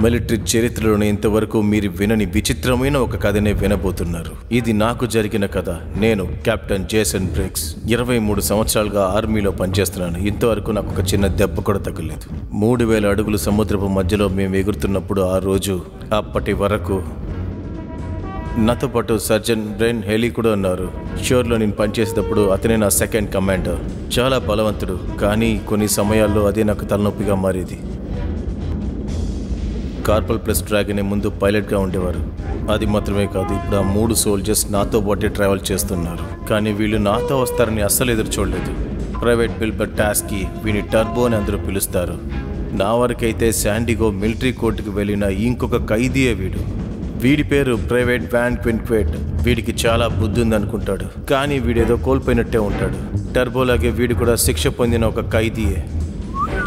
Military చరిత్రలోనే ఇంతవరకు మీరు వినని విచిత్రమైన ఒక కథనే వినబోతున్నారు. ఇది నాకు జరిగిన కథ. నేను కెప్టెన్ జేసన్ బ్రిగ్స్. 23 సంవత్సరాలుగా ఆర్మీలో పనిచేస్తున్నాను. ఇంతవరకు నాకు ఒక చిన్న దెబ్బ కూడా తగ్గలేదు. 3000 అడుగులు సముద్రపు మధ్యలో మేము ఎగురుతున్నప్పుడు ఆ రోజు అప్పటి వరకు నాతో పాటు సర్జన్ బ్రెన్ హెలీ కూడా ఉన్నారు. షోర్లో నేను పనిచేసేటప్పుడు అతనే నా సెకండ్ కమాండర్. చాలా బలవంతుడు, కానీ కొన్ని సమయాల్లో అదే నాకు తలనొప్పిగా మారేది. కార్పల్ ప్లస్ డ్రాగన్ ముందు పైలట్గా ఉండేవారు. అది మాత్రమే కాదు, ఇప్పుడు ఆ 3 సోల్జర్స్ నాతో పాటే ట్రావెల్ చేస్తున్నారు. కానీ వీళ్ళు నాతో వస్తారని అస్సలు ఎదురు చూడలేదు. ప్రైవేట్ బిల్బర్ టాస్కి, వీని టర్బో అని అందరూ పిలుస్తారు. నా వరకైతే శాండిగో మిలిటరీ కోర్టుకు వెళ్ళిన ఇంకొక ఖైదీయే వీడు. వీడి పేరు ప్రైవేట్ వ్యాన్ క్విన్క్వేట్. వీడికి చాలా బుద్ధి ఉందనుకుంటాడు, కానీ వీడేదో కోల్పోయినట్టే ఉంటాడు. టర్బోలాగే వీడు కూడా శిక్ష పొందిన ఒక ఖైదీయే.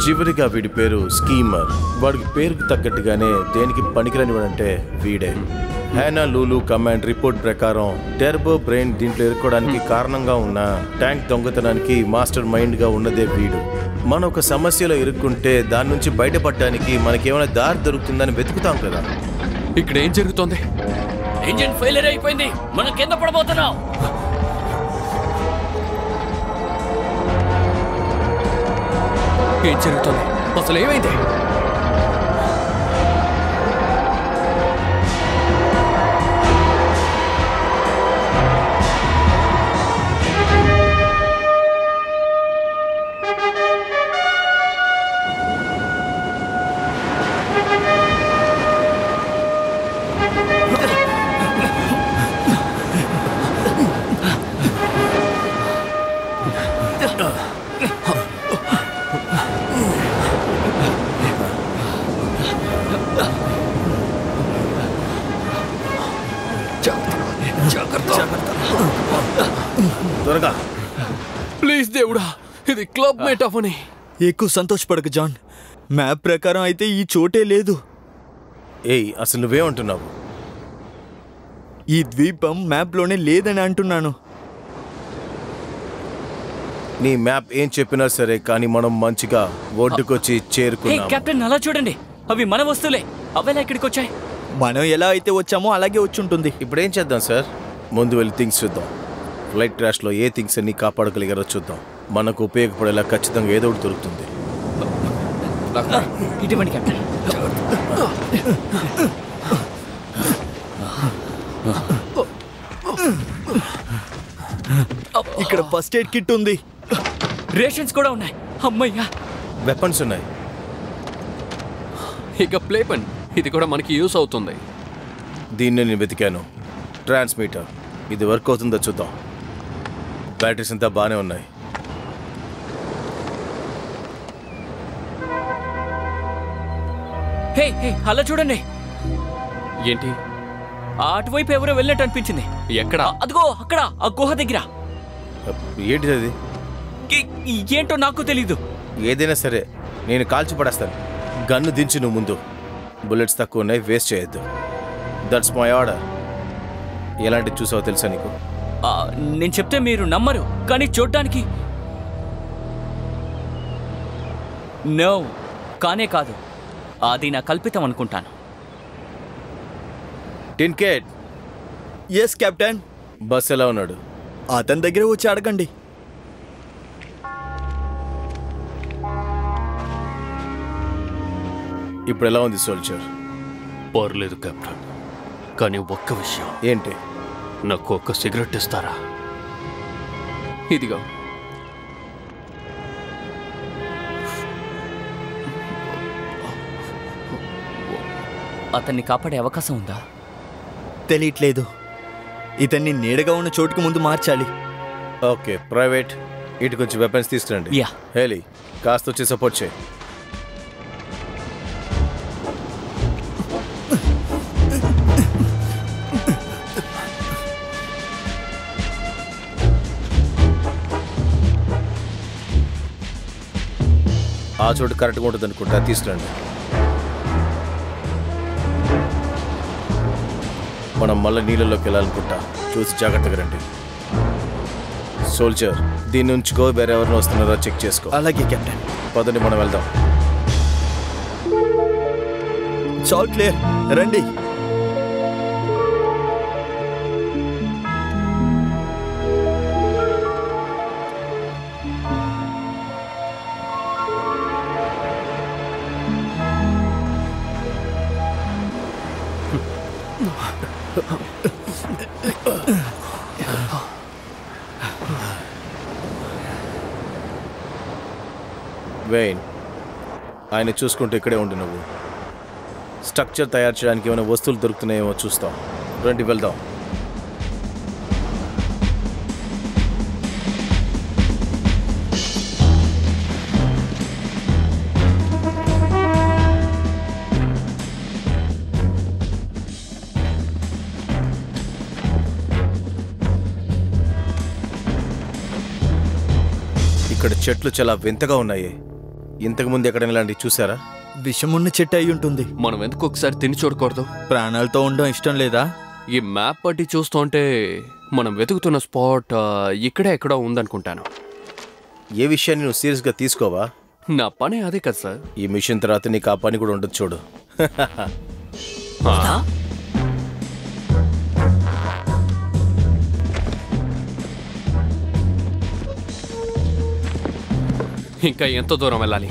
చివరిగా వీడి పేరు స్కీమర్. వాడికి పేరుకు తగ్గట్టుగానే దేనికి పనికిరానివాడంటే వీడే. హ్యానా లూలు కమాండ్ రిపోర్ట్ ప్రకారం టర్బో బ్రెయిన్ దీంట్లో ఎరుకోవడానికి కారణంగా ఉన్న ట్యాంక్ దొంగతనానికి మాస్టర్ మైండ్గా ఉన్నదే వీడు. మనం ఒక సమస్యలో ఇరుక్కుంటే దాని నుంచి బయటపడడానికి మనకేమైనా దారి దొరుకుతుందని వెతుకుతాం కదా. ఇక్కడ ఏం జరుగుతోంది? ఇంజిన్ ఫెయిలియర్ అయిపోయింది, మనం కింద పడబోతున్నాం. ఏం జరుగుతోంది? అసలు ఏమైంది? త్వరగా ప్లీజ్ దేవుడా, ఇది క్లబ్ మేట్ అవని. ఎక్కువ సంతోషపడకు జాన్. మ్యాప్ ప్రకారం అయితే ఈ చోటే లేదు. ఏయ్, అసలు నువ్వేమంటున్నావు? ఈ ద్వీపం మ్యాప్లోనే లేదని అంటున్నాను. నీ మ్యాప్ ఏం చెప్పినా సరే, కానీ మనం మంచిగా ఒడ్డుకొచ్చి చేరుకున్నాం. కెప్టెన్, అలా చూడండి, అవి మన వస్తువులే. అవేలా ఇక్కడికి వచ్చాయి? మనం ఎలా అయితే వచ్చామో అలాగే వచ్చి ఉంటుంది. ఇప్పుడు ఏం చేద్దాం సార్? ముందు వెళ్ళి థింగ్స్ చూద్దాం. ఫ్లైట్ క్రాష్లో ఏ థింగ్స్ అన్ని కాపాడగలిగారో చూద్దాం. మనకు ఉపయోగపడేలా ఖచ్చితంగా ఏదో ఒకటి దొరుకుతుంది. ఇటువంటి కెప్టెన్. ఇక్కడ ఫస్ట్ ఎయిడ్ కిట్ ఉంది. రేషన్స్ కూడా ఉన్నాయి. అమ్మయ్యా, వెపన్స్ ఉన్నాయి. ఇక ప్లే పెన్, ఇది కూడా మనకి యూస్ అవుతుంది. దీన్ని నేను వెతికాను. ట్రాన్స్మిటర్, ఇది వర్క్ అవుతుందో చూద్దాం. బ్యాటరీస్ అంతా బాగానే ఉన్నాయి. హే హే, అలా చూడండి. ఏంటి? అటువైపు ఎవరో వెళ్ళినట్టు అనిపించింది. ఎక్కడ? అదిగో అక్కడ, ఆ గుహ దగ్గర. ఏంటిది అది? ఏంటో నాకు తెలీదు. ఏదైనా సరే నేను కాల్చి పడేస్తాను. గన్ను దించి నువ్వు ముందు. బుల్లెట్స్ తక్కువ ఉన్నాయి, వేస్ట్ చేయొద్దు. That's my order. ఎలాంటి చూసావో తెలుసా నీకు? నేను చెప్తే మీరు నమ్మరు, కానీ చూడ్డానికి నో, కానే కాదు. అది నా కల్పితం అనుకుంటాను. టిన్కేట్. Yes captain. బస్ ఎలా ఉన్నాడు? అతని దగ్గర వచ్చి అడగండి. ఇప్పుడు ఎలా ఉంది సోల్జర్? పర్లేదు కెప్టెన్, కానీ ఒక్క విషయం. ఏంటి? నాకు ఒక్క సిగరెట్ ఇస్తారా? ఇదిగో. అతన్ని కాపాడే అవకాశం ఉందా? తెలియట్లేదు. ఇతన్ని నీడగా ఉన్న చోటుకు ముందు మార్చాలి. ఓకే, ప్రైవేట్, ఇటు కొంచెం వెపన్స్ తీసుకురండి. యా. హేలీ, కాస్త వచ్చి సపోర్ట్ చేయి. ఆ చోటు కరెక్ట్గా ఉంటుంది అనుకుంటా, తీసుకురండి. మనం మళ్ళీ నీళ్ళలోకి వెళ్ళాలనుకుంటా, చూసి జాగ్రత్తగా రండి. సోల్జర్, దీన్ని ఉంచుకో, వేరే ఎవరిని వస్తున్నారో చెక్ చేసుకో. అలాగే కెప్టెన్. పదండి, మనం వెళ్దాం. సాల్ క్లియర్, రండి. వెయిన్, ఆయన చూసుకుంటూ ఇక్కడే ఉండి నువ్వు స్ట్రక్చర్ తయారు చేయడానికి ఏమైనా వస్తువులు దొరుకుతున్నాయేమో చూస్తాం. రండి వెళ్దాం. ఇక్కడ చెట్లు చాలా వింతగా ఉన్నాయి. ఇంతకుముందు ఎక్కడైనా ఇలాంటివి చూసారా? విషమున్న చెట్టు అయి ఉంటుంది. మనం ఎందుకు ఒకసారి తిని చూడకూడదు? ప్రాణాలతో ఉండడం ఇష్టం లేదా? ఈ మ్యాప్ పట్టి చూస్తుంటే మనం వెతుకుతున్న స్పాట్ ఇక్కడే ఎక్కడో ఉందనుకుంటాను. ఏ విషయాన్ని నువ్వు సీరియస్గా తీసుకోవా? నా పని అదే కదా సార్. ఈ మిషన్ తర్వాత నీకు ఆ పని కూడా ఉండదు చూడు. ఇంకా ఎంత దూరం వెళ్ళాలి?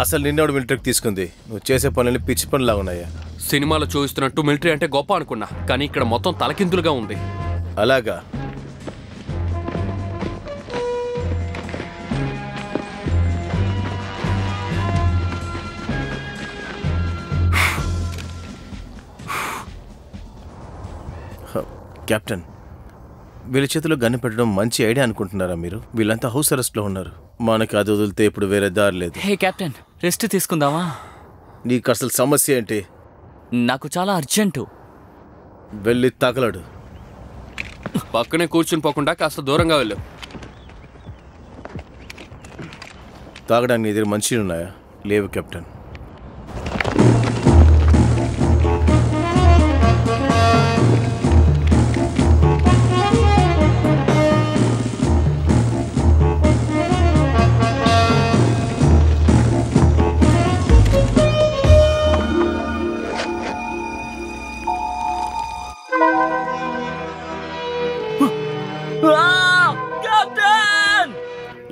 అసలు నిన్నోడు మిలిటరీకి తీసుకుంది. నువ్వు చేసే పనులని పిచ్చి పనులా ఉన్నాయా? సినిమాలో చూపిస్తున్నట్టు మిలిటరీ అంటే గొప్ప అనుకున్నా, కానీ ఇక్కడ మొత్తం తలకిందులుగా ఉంది. అలాగా? కెప్టెన్, వీళ్ళ చేతిలో గన్ను పెట్టడం మంచి ఐడియా అనుకుంటున్నారా మీరు? వీళ్ళంతా హౌస్ అరెస్ట్లో ఉన్నారు. మనకి అది వదిలితే ఇప్పుడు వేరే దారి లేదు. హే కెప్టెన్, రెస్ట్ తీసుకుందామా? నీకు అసలు సమస్య ఏంటి? నాకు చాలా అర్జెంటు. వెళ్ళి తగలడు. పక్కనే కూర్చుని పోకుండా కాస్త దూరంగా వెళ్ళు. తాగడానికి నీ దగ్గర మంచిగా ఉన్నాయా? లేవు కెప్టెన్.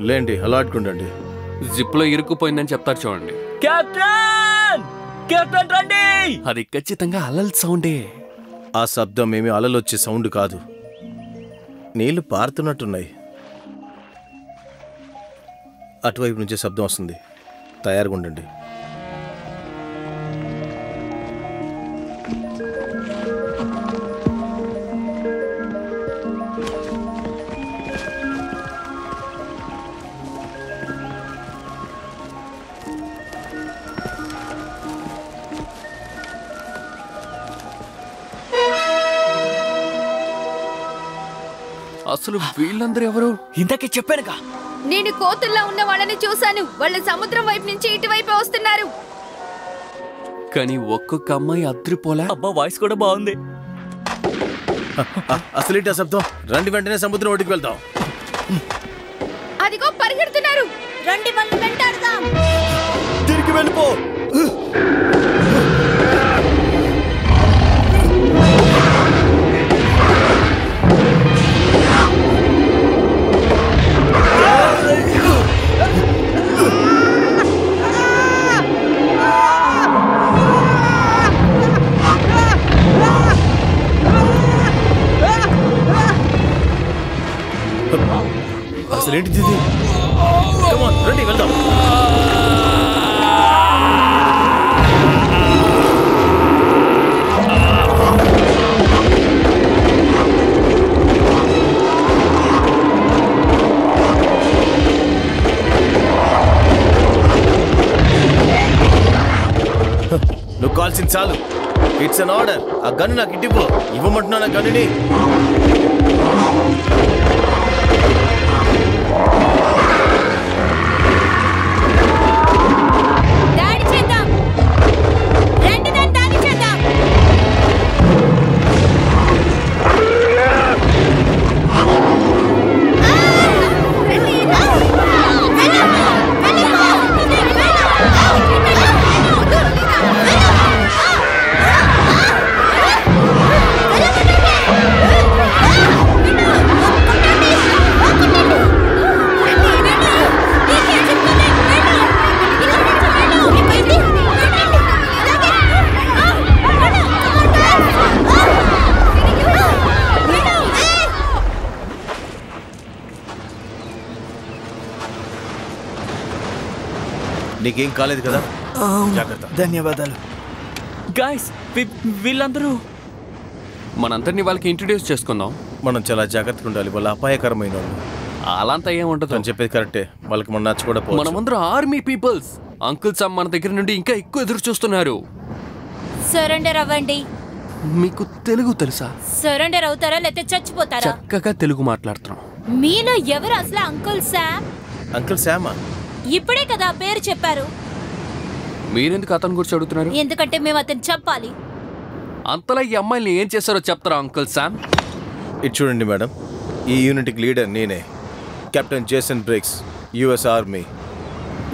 లేండి, అలా ఆడుకుండండి. జిప్లో ఇరుక్కుపోయిందని చెప్తారు చూడండి. కెప్టెన్, కెప్టెన్ రండి. అది ఖచ్చితంగా అలల్ సౌండే. ఆ శబ్దం ఏమీ అలలొచ్చే సౌండ్ కాదు. నీళ్లు పారుతున్నట్టున్నాయి. అటువైపు నుంచే శబ్దం వస్తుంది. తయారుగా ఉండండి. అసలు వీళ్ళందరూ ఎవరు? ఇంతకీ చెప్పానుగా. నేను కోతుల్లా ఉన్న వాళ్ళని చూశాను. వాళ్ళ సముద్రం వైపు నుంచి ఇటువైపు వస్తున్నారు. కానీ ఒక్కొక్క అమ్మాయి అద్రిపోలే. అబ్బా, వాయిస్ కూడా బాగుంది. అసలు ఆ శబ్దం? రండి, వెంటనే సముద్రం ఒడ్డుకు వెళ్దాం. అదిగో పరిగెడుతున్నారు. రండి, వాళ్ళు వెంటాడదాం. తిరిగి వెళ్ళిపో. అసలేంటిది? రండి వెళ్దాం. నువ్వు కాల్సింది చాలు. It's an order. ఆ గన్ను నాకు ఇవ్వు. ఇవ్వమంటున్నా నా గన్నుని. నీకేం కాలేదు కదా? జాగ్రత్త. ధన్యవాదాలు. గాయస్ వీళ్ళందరూ మనందరినీ వాళ్ళకి ఇంట్రడ్యూస్ చేసుకుందాం. మనం చాలా జాగ్రత్తగా ఉండాలి. వాళ్ళ అపాయకరమైన వాళ్ళు. అలాంతా ఏముండదు. అని చెప్పేది కరెక్టే. వాళ్ళకి మనం నచ్చకూడదు. మనమందరం ఆర్మీ పీపుల్స్. అంకుల్ సామ్ మన దగ్గర నుండి ఇంకా ఎక్కువ ఎదురు చూస్తున్నారు. సరెండర్ అవ్వండి. మీకు తెలుగు తెలుసా? సరెండర్ అవుతారా లేకపోతే చచ్చిపోతారా? చక్కగా తెలుగు మాట్లాడుతున్నాం. మీలో ఎవరు అసలు అంకుల్ శామ్? అంకుల్ శామా? ఇప్పుడే కదా పేరు చెప్పారు. మీరెందుకు అతని గురించి అడుగుతున్నారు? ఎందుకంటే మేము అతను చెప్పాలి. అంతలా ఈ అమ్మాయిని ఏం చేశారో చెప్తారా అంకుల్ శామ్? ఇది చూడండి మేడం, ఈ యూనిట్కి లీడర్ నేనే, captain Jason Briggs, US army.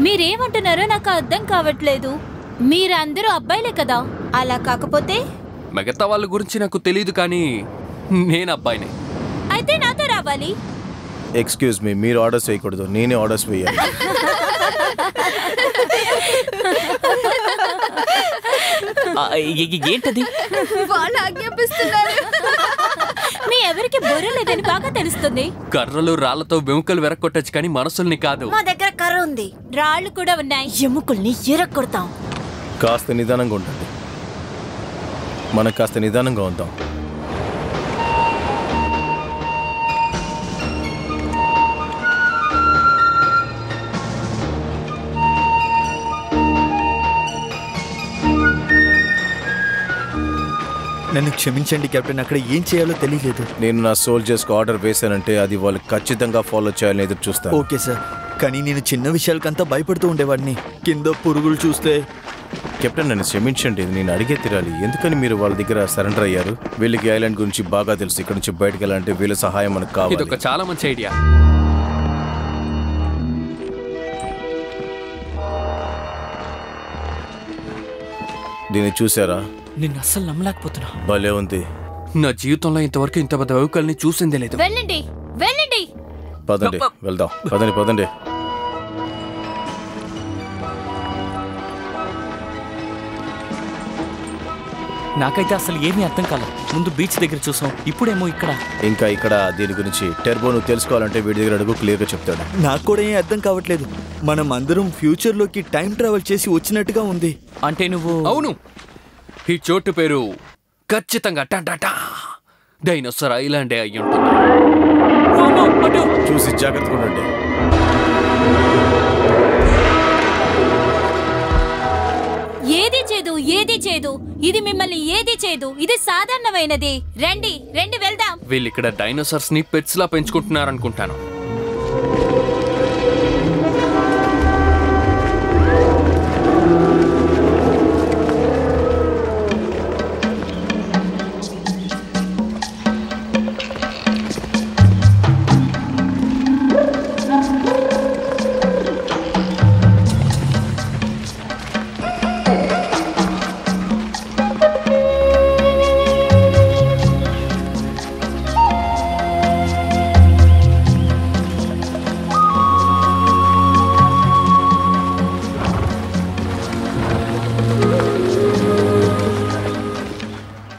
మీరేమంటున్నారో నాకు అర్థం కావట్లేదు. మీరందరూ అబ్బాయిలే కదా? అలా కాకపోతే మిగతా వాళ్ళ గురించి నాకు తెలియదు, కానీ నేను అబ్బాయిని. అయితే నాతో రావాలి. ఎక్స్క్యూజ్ మీ, మీరు ఆర్డర్స్ వేయకూడదు, నేనే ఆర్డర్స్ వేయాలి. ఏంటది? వాళ్ళు ఆజ్ఞాపిస్తున్నారు. మీ ఎవరికి బుర్ర లేదని బాగా తెలుస్తుంది. కర్రలు రాళ్లతో వెముకలు వెరక్కొట్టచ్చు, కానీ మనసుల్ని కాదు. మా దగ్గర కర్ర ఉంది, రాళ్ళు కూడా ఉన్నాయి. ఎముకల్ని ఎరక్కొడతాం. కాస్త నిదానంగా ఉండండి. మనం కాస్త నిదానంగా ఉందాం. నన్ను క్షమించండి కెప్టెన్, అక్కడ ఏం చేయాలో తెలియలేదు. నేను నా సోల్జర్స్కి ఆర్డర్ వేశానంటే అది వాళ్ళు ఖచ్చితంగా ఫాలో చేయాలని ఎదురు చూస్తాను. ఓకే సార్, కానీ నేను చిన్న విషయాలకంతా భయపడుతూ ఉండేవాడిని. కింద పురుగులు చూస్తే. కెప్టెన్ నన్ను క్షమించండి, నేను అడిగే తీరాలి. ఎందుకని మీరు వాళ్ళ దగ్గర సరెండర్ అయ్యారు? వీళ్ళకి ఐలాండ్ గురించి బాగా తెలుసు. ఇక్కడ నుంచి బయటకు వెళ్ళాలంటే వీళ్ళ సహాయం మనకు కావాలి. ఇది ఒక చాలా మంచి ఐడియా. దీన్ని చూసారా? నిన్ను అస్సలు నమ్మలేకపోతున్నా. భలే ఉంది. నా జీవితంలో ఇంతవరకు ఇంత పెద్ద వెముకల్ని చూసిందే లేదు. వెళ్ళండి వెళ్ళండి. పదండి వెళ్దాం. పదండి పదండి. నాకైతే అసలు ఏమీ అర్థం కాలేదు. ముందు బీచ్ దగ్గర చూసాం, ఇప్పుడేమో ఇక్కడ. ఇంకా ఇక్కడ దీని గురించి టెర్బో నువ్వు తెలుసుకోవాలంటే వీడి దగ్గర అడుగు, క్లియర్గా చెప్తాడు. నాకు కూడా ఏం అర్థం కావట్లేదు. మనం అందరం ఫ్యూచర్లోకి టైం ట్రావెల్ చేసి వచ్చినట్టుగా ఉంది. అంటే నువ్వు? అవును, ఈ చోటు పేరు ఖచ్చితంగా టాటా డైనోసార్ ఐలాండే అయ్యి ఉంటుంది. చూసి జాగ్రత్తగా ఉండండి. ఏది చేదు ఏది చేదు, ఇది మిమ్మల్ని ఏది చేదు, ఇది సాధారణమైనది. రండి రండి వెళ్దాం. వీళ్ళు ఇక్కడ డైనోసార్స్ ని పెట్స్ లా పెంచుకుంటున్నారనుకుంటాను.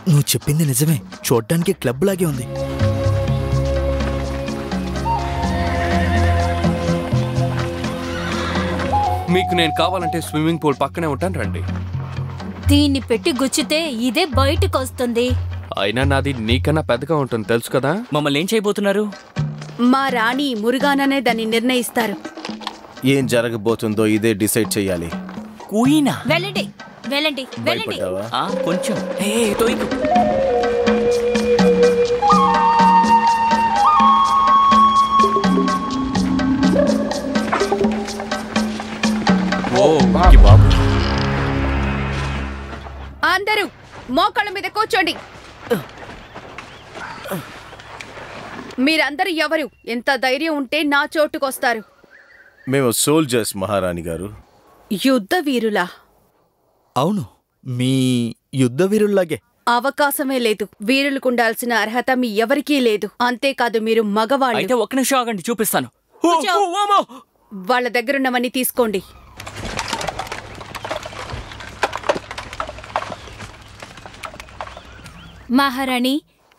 నువ్వు చెప్పింది నిజమే, చూడటానికి క్లబ్ లాగే ఉంది. మీకు నేను కావాలంటే స్విమ్మింగ్ పూల్ పక్కనే ఉంటాను, రండి. దీన్ని పెట్టి గుచ్చితే ఇదే బయటకు వస్తుంది. అయినా నాది నీకన్నా పెద్దగా ఉంటుంది తెలుసు కదా. మమ్మల్ని ఏం చేయబోతున్నారు? మా రాణి మురుగాననే దాన్ని నిర్ణయిస్తారు. ఏం జరగబోతుందో ఇదే డిసైడ్ చేయాలి. క్వీనా? వెళ్ళండి వెళ్ళండి వెళ్ళండి. భయపడ్డావా? కొంచెం. తోయికు. బాబు, అందరూ మోకాళ్ళ మీద కూర్చోండి. మీరందరూ ఎవరు? ఎంత ధైర్యం ఉంటే నా చోటుకొస్తారు? మేము సోల్జర్స్ మహారాణి గారు. యుద్ధ వీరులా? అవును, మీ యుద్ధ వీరుల్లాగే. అవకాశమే లేదు. వీరులకు ఉండాల్సిన అర్హత మీ ఎవరికీ లేదు. అంతేకాదు మీరు మగవాళ్ళు. అయితే ఒక్క నిమిషం ఆగండి, చూపిస్తాను. వాళ్ళ దగ్గరున్నవన్నీ తీసుకోండి. మహారాణి,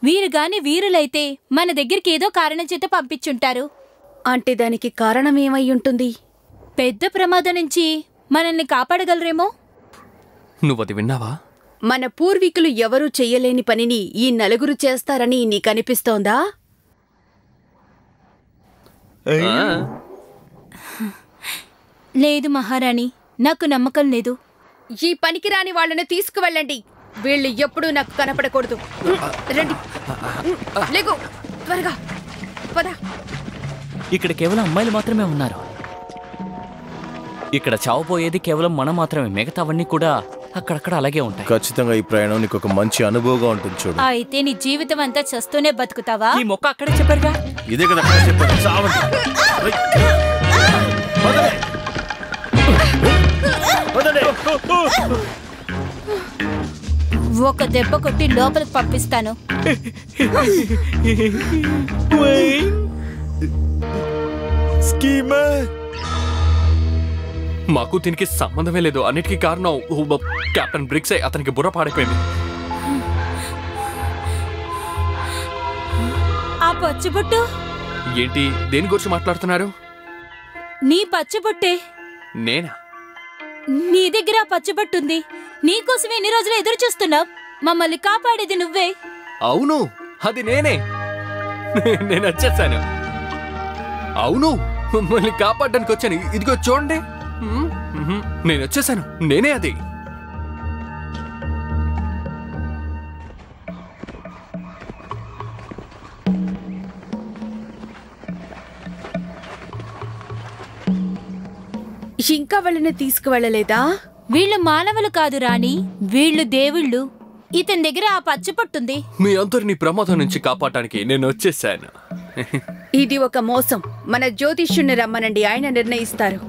వీరు గాని వీరులైతే మన దగ్గరికి ఏదో కారణం చేత పంపించుంటారు. అంటే దానికి కారణం ఏమై ఉంటుంది? పెద్ద ప్రమాదం నుంచి మనల్ని కాపాడగలరేమో. నువ్వది విన్నావా? మన పూర్వీకులు ఎవరూ చెయ్యలేని పనిని ఈ నలుగురు చేస్తారని నీకనిపిస్తోందా? లేదు మహారాణి, నాకు నమ్మకం లేదు. ఈ పనికిరాని వాళ్ళని తీసుకువెళ్ళండి. వీళ్ళు ఎప్పుడూ నాకు కనపడకూడదు. రండి, లేకు, త్వరగా పద. ఇక్కడ కేవలం అమ్మాయిలు మాత్రమే ఉన్నారు. ఇక్కడ చావపోయేది కేవలం మనం మాత్రమే. మిగతావన్నీ కూడా అక్కడక్కడ అలాగే ఉంటాయి. ఖచ్చితంగా ఈ ప్రయాణం నీకు ఒక మంచి అనుభవంగా ఉంటుంది చూడు. అయితే నీ జీవితం అంతా చస్తూనే బతుకుతావా? ఈ మొక్క అక్కడే చెప్పారుగా. ఇదే కదా చెప్పండి. చావండి. ఒక దెబ్బ కొట్టి లోపలికి పంపిస్తాను. మాకు దీనికి సంబంధమే లేదు. అన్నిటికీ కారణం కెప్టెన్ బ్రిక్సే. అతనికి బుర్ర పాడైపోయింది. ఆ పచ్చిబొట్టు ఏంటి? దేని గురించి మాట్లాడుతున్నారు? నీ పచ్చిబొట్టే. నేనా? నీ దగ్గర ఆ పచ్చిబొట్టుంది. నీకోసం ఎన్ని రోజులు ఎదురు చూస్తున్నావు. మమ్మల్ని కాపాడేది నువ్వే. అవును, అది నేనే. నేను వచ్చేసాను. అవును, మమ్మల్ని కాపాడడానికి వచ్చాను. ఇదిగో చూడండి, నేను వచ్చేసాను. నేనే అది. ఇంకా వాళ్ళని తీసుకువెళ్ళలేదా? వీళ్ళు మానవులు కాదు రాణి, వీళ్ళు దేవుళ్ళు. ఇతని దగ్గర ఆ పచ్చిపొట్టుంది. మీ అందరినీ ప్రమాదం నుంచి కాపాడటానికి నేను వచ్చేసాను. ఇది ఒక మోసం. మన జ్యోతిష్యుణ్ణి రమ్మనండి, ఆయన నిర్ణయిస్తారు.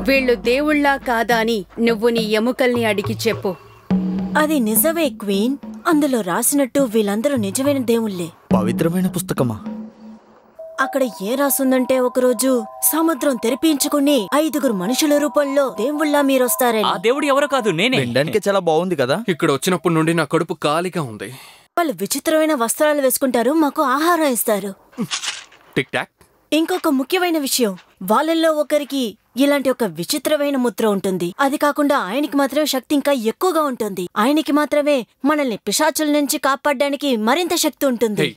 వీళ్ళు దేవుళ్ళా కాదా అని నువ్వు నీ ఎముకల్ని అడిగి చెప్పు. అది నిజమే క్వీన్. అందులో రాసినట్టు వీళ్ళందరూ నిజమైన దేవుళ్ళే. పవిత్రమైన పుస్తకమా? అక్కడ ఏ రాసుందంటే ఒకరోజు సముద్రం తెరిపించుకుని 5 మనుషుల రూపంలో దేవుళ్ళ మీరొస్తారని. ఆ దేవుడు ఎవరో కాదు, నేనే. వినడానికి చాలా బాగుంది కదా. ఇక్కడ వచ్చినప్పటి నుండి నా కడుపు ఖాళీగా ఉంది. వాళ్ళు విచిత్రమైన వస్త్రాలు వేసుకుంటారు, మాకు ఆహారం ఇస్తారు. Tick talk. ఇంకొక ముఖ్యమైన విషయం, వాళ్ళల్లో ఒకరికి ఇలాంటి ఒక విచిత్రమైన ముద్ర ఉంటుంది. అది కాకుండా ఆయనకి మాత్రమే శక్తి ఇంకా ఎక్కువగా ఉంటుంది. ఆయనకి మాత్రమే మనల్ని పిశాచుల నుంచి కాపాడడానికి మరింత శక్తి ఉంటుంది.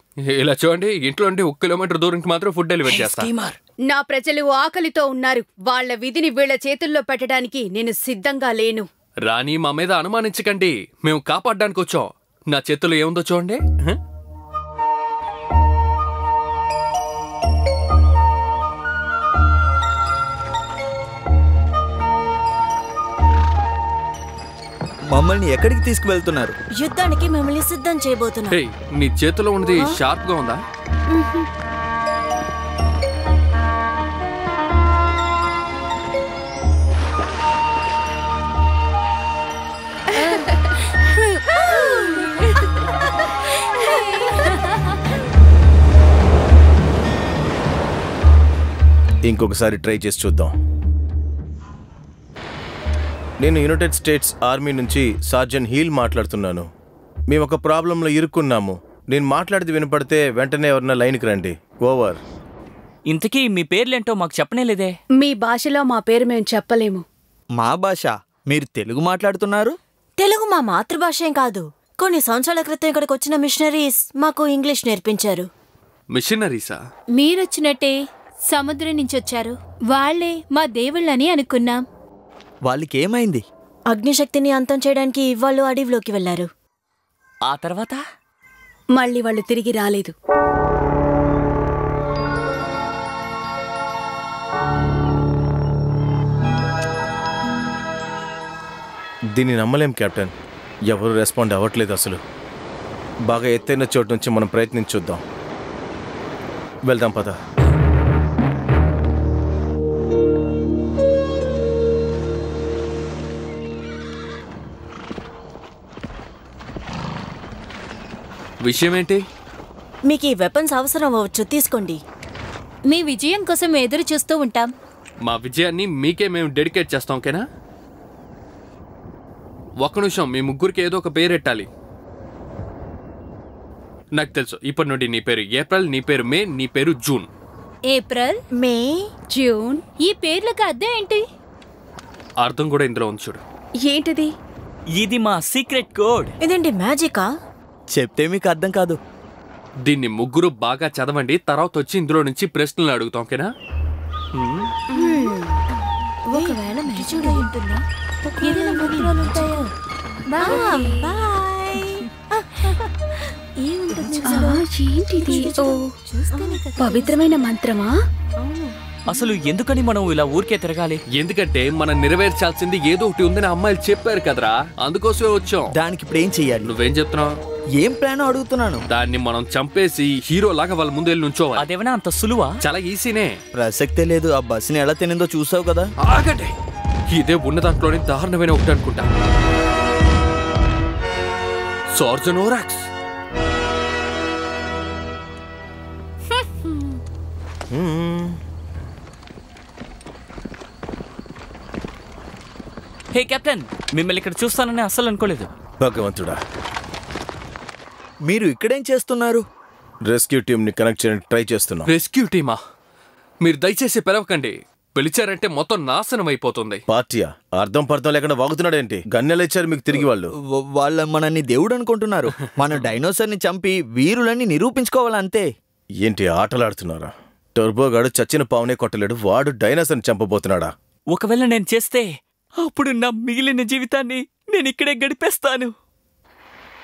ఇలా చూడండి, ఇంట్లో నుండి 1 కిలోమీటర్ దూరంకి మాత్రం ఫుడ్ డెలివరీ చేస్తా. నా ప్రజలు ఆకలితో ఉన్నారు. వాళ్ళ విధిని వీళ్ళ చేతుల్లో పెట్టడానికి నేను సిద్ధంగా లేను. రాణి, మా మీద అనుమానించకండి. మేము కాపాడడానికి వచ్చాం. నా చేతుల్లో ఏముందో చూడండి. మమ్మల్ని ఎక్కడికి తీసుకువెళ్తున్నారు? యుద్ధానికి మిమ్మల్ని సిద్ధం చేయబోతున్నా. నీ చేతిలో ఉన్నది షార్ప్ గా ఉందా? ఇంకొకసారి ట్రై చేసి చూద్దాం. నేను యునైటెడ్ స్టేట్స్ ఆర్మీ నుంచి సార్జన్ హీల్ మాట్లాడుతున్నాను. మేము ఒక ప్రాబ్లంలో ఇరుక్కున్నాము. నేను మాట్లాడేది వినపడితే వెంటనే ఎవరన్నా లైన్కి రండి. ఓవర్. ఇంతకీ మీ పేర్లేంటో మాకు చెప్పనేలేదే. మీ భాషలో మా పేరు మేము చెప్పలేము. మా భాష? మీరు తెలుగు మాట్లాడుతున్నారు? తెలుగు మా మాతృభాషేం కాదు. కొన్ని సంవత్సరాల క్రితం ఇక్కడికి వచ్చిన మిషనరీస్ మాకు ఇంగ్లీష్ నేర్పించారు. మిషనరీసా? మీరొచ్చినట్టే సముద్రం నుంచి వచ్చారు. వాళ్లే మా దేవుళ్ళని అనుకున్నాం. వాళ్ళకి ఏమైంది? అగ్నిశక్తిని అంతం చేయడానికి వాళ్ళు అడవిలోకి వెళ్లారు. ఆ తర్వాత మళ్ళీ వాళ్ళు తిరిగి రాలేదు. దీన్ని నమ్మలేం కెప్టెన్. ఎవరు రెస్పాండ్ అవ్వట్లేదు అసలు. బాగా ఎత్తైన చోటు నుంచి మనం ప్రయత్నించుద్దాం. వెళ్దాం పద. విషయం ఏంటి? మీకు ఈ వెపన్స్ అవసరం అవ్వచ్చు, తీసుకోండి. మీ విజయం కోసం ఎదురు చూస్తూ ఉంటాం. మా విజయాన్ని మీకే మేము డెడికేట్ చేస్తాం, ఓకేనా? ఒక్క నిమిషం, మీ ముగ్గురికి ఏదో ఒక పేరు పెట్టాలి. నాకు తెలుసు, ఇప్పటి నుండి నీ పేరు ఏప్రిల్, నీ పేరు మే, నీ పేరు జూన్. ఏప్రిల్, మే, జూన్. ఈ పేర్లకు అర్థం ఏంటి? అర్థం కూడా ఇందులో ఉంది చూడు. ఏంటిది? ఇది మా సీక్రెట్ కోడ్. ఇదేంటి మ్యాజికా? చెప్తే మీకు అర్థం కాదు. దీన్ని ముగ్గురు బాగా చదవండి, తర్వాత వచ్చి ఇందులో నుంచి ప్రశ్నలు అడుగుతాం, ఓకేనా? ఒకవేళ మ్యాజిక్ అయి ఉంటుందా? ఏదైనా మంత్రాలు ఉంటాయో? బాయ్. ఏముంటుంది? ఏంటిది? ఓ, పవిత్రమైన మంత్రమా? అసలు ఎందుకని మనం ఇలా ఊరికే తిరగాలి? ఎందుకంటే మనం నెరవేర్చాల్సింది ఏదో ఒకటి ఉందని అమ్మాయిలు చెప్పారు కదరా, అందుకోసమే వచ్చాం. దానికి ఇప్పుడు ఏం చెయ్యాలి? నువ్వేం చెప్తున్నావు? ఏం ప్లాన్ అడుగుతున్నాను. దాన్ని మనం చంపేసి హీరో లాగా వాళ్ళ ముందు వెళ్ళి నుంచోవాలి. అదేమైనా అంత సులువా? చాలా ఈజీనే. ప్రసక్తే లేదు. ఆ బస్సుని ఎలా తినిందో చూసావు కదా. ఆగండి, ఇదే ఉన్న దాంట్లోనే దారుణమైన ఒకటి అనుకుంటా. సార్జనోరాక్స్. హే కెప్టెన్, మిమ్మల్ని ఇక్కడ చూస్తానని అస్సలు అనుకోలేదు. భగవంతుడా, మీరు ఇక్కడేం చేస్తున్నారు? రెస్క్యూ టీంని కనెక్ట్ చేయడానికి ట్రై చేస్తున్నాం. రెస్క్యూ టీమా? మీరు దయచేసి పిలవకండి. పిలిచారంటే మొత్తం నాశనం అయిపోతుంది. పార్టీయా? అర్థం పర్థం లేకుండా వాగుతున్నాడేంటి? గన్నెలు ఇచ్చారు మీకు తిరిగి వాళ్ళు. వాళ్ళ మనల్ని దేవుడు అనుకుంటున్నారు. మన డైనోసార్ని చంపి వీరులని నిరూపించుకోవాలంతే. ఏంటి ఆటలాడుతున్నారా? టర్బోగాడు చచ్చిన పావునే కొట్టలేడు, వాడు డైనోసార్ని చంపబోతున్నాడా? ఒకవేళ నేను చేస్తే అప్పుడు నా మిగిలిన జీవితాన్ని నేను ఇక్కడే గడిపేస్తాను.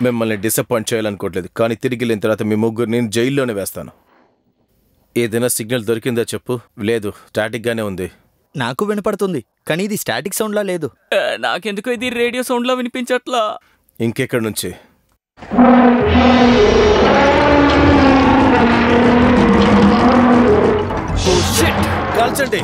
మిమ్మల్ని డిసప్పాయింట్ చేయాలనుకోవట్లేదు, కానీ తిరిగి వెళ్ళిన తర్వాత మీ ముగ్గురు నేను జైల్లోనే వేస్తాను. ఏదైనా సిగ్నల్ దొరికిందా చెప్పు. లేదు, స్టాటిక్ గానే ఉంది. నాకు వినపడుతుంది, కానీ ఇది స్టాటిక్ సౌండ్లా లేదు. నాకెందుకో ఇది రేడియో సౌండ్ లో వినిపించట్లా. ఇంకెక్కడి నుంచి? కాల్చండి.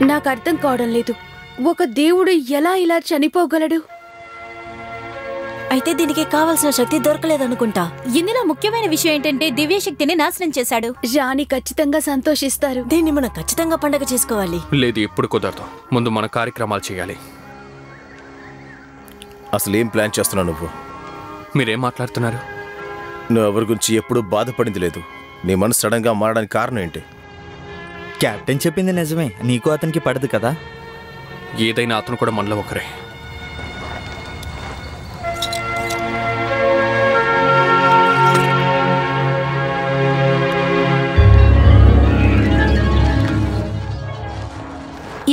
నాకు అర్థం కావడం లేదు. ఒక దేవుడు ఎలా ఇలా చనిపోగలడు? అయితే దీనికి కావాల్సిన శక్తి దొరకలేదనుకుంటా. ఇందులో ముఖ్యమైన విషయం ఏంటంటే దివ్యశక్తిని నాశనం చేశాడు. రాణి ఖచ్చితంగా సంతోషిస్తారు. దీన్ని మనం ఖచ్చితంగా పండగ చేసుకోవాలి. లేదు, ఇప్పుడు కుదరదు. ముందు మన కార్యక్రమాలు చేయాలి. అసలు ఏం ప్లాన్ చేస్తున్నావు నువ్వు? మీరేం మాట్లాడుతున్నారు? నువ్వు ఎవరి గురించి ఎప్పుడూ బాధపడింది లేదు. నీ మనసు సడన్ గా మారడానికి కారణం ఏంటి? కెప్టెన్ చెప్పింది నిజమే, నీకు అతనికి పడదు కదా. ఏదైనా అతను కూడా మనలో ఒకరే.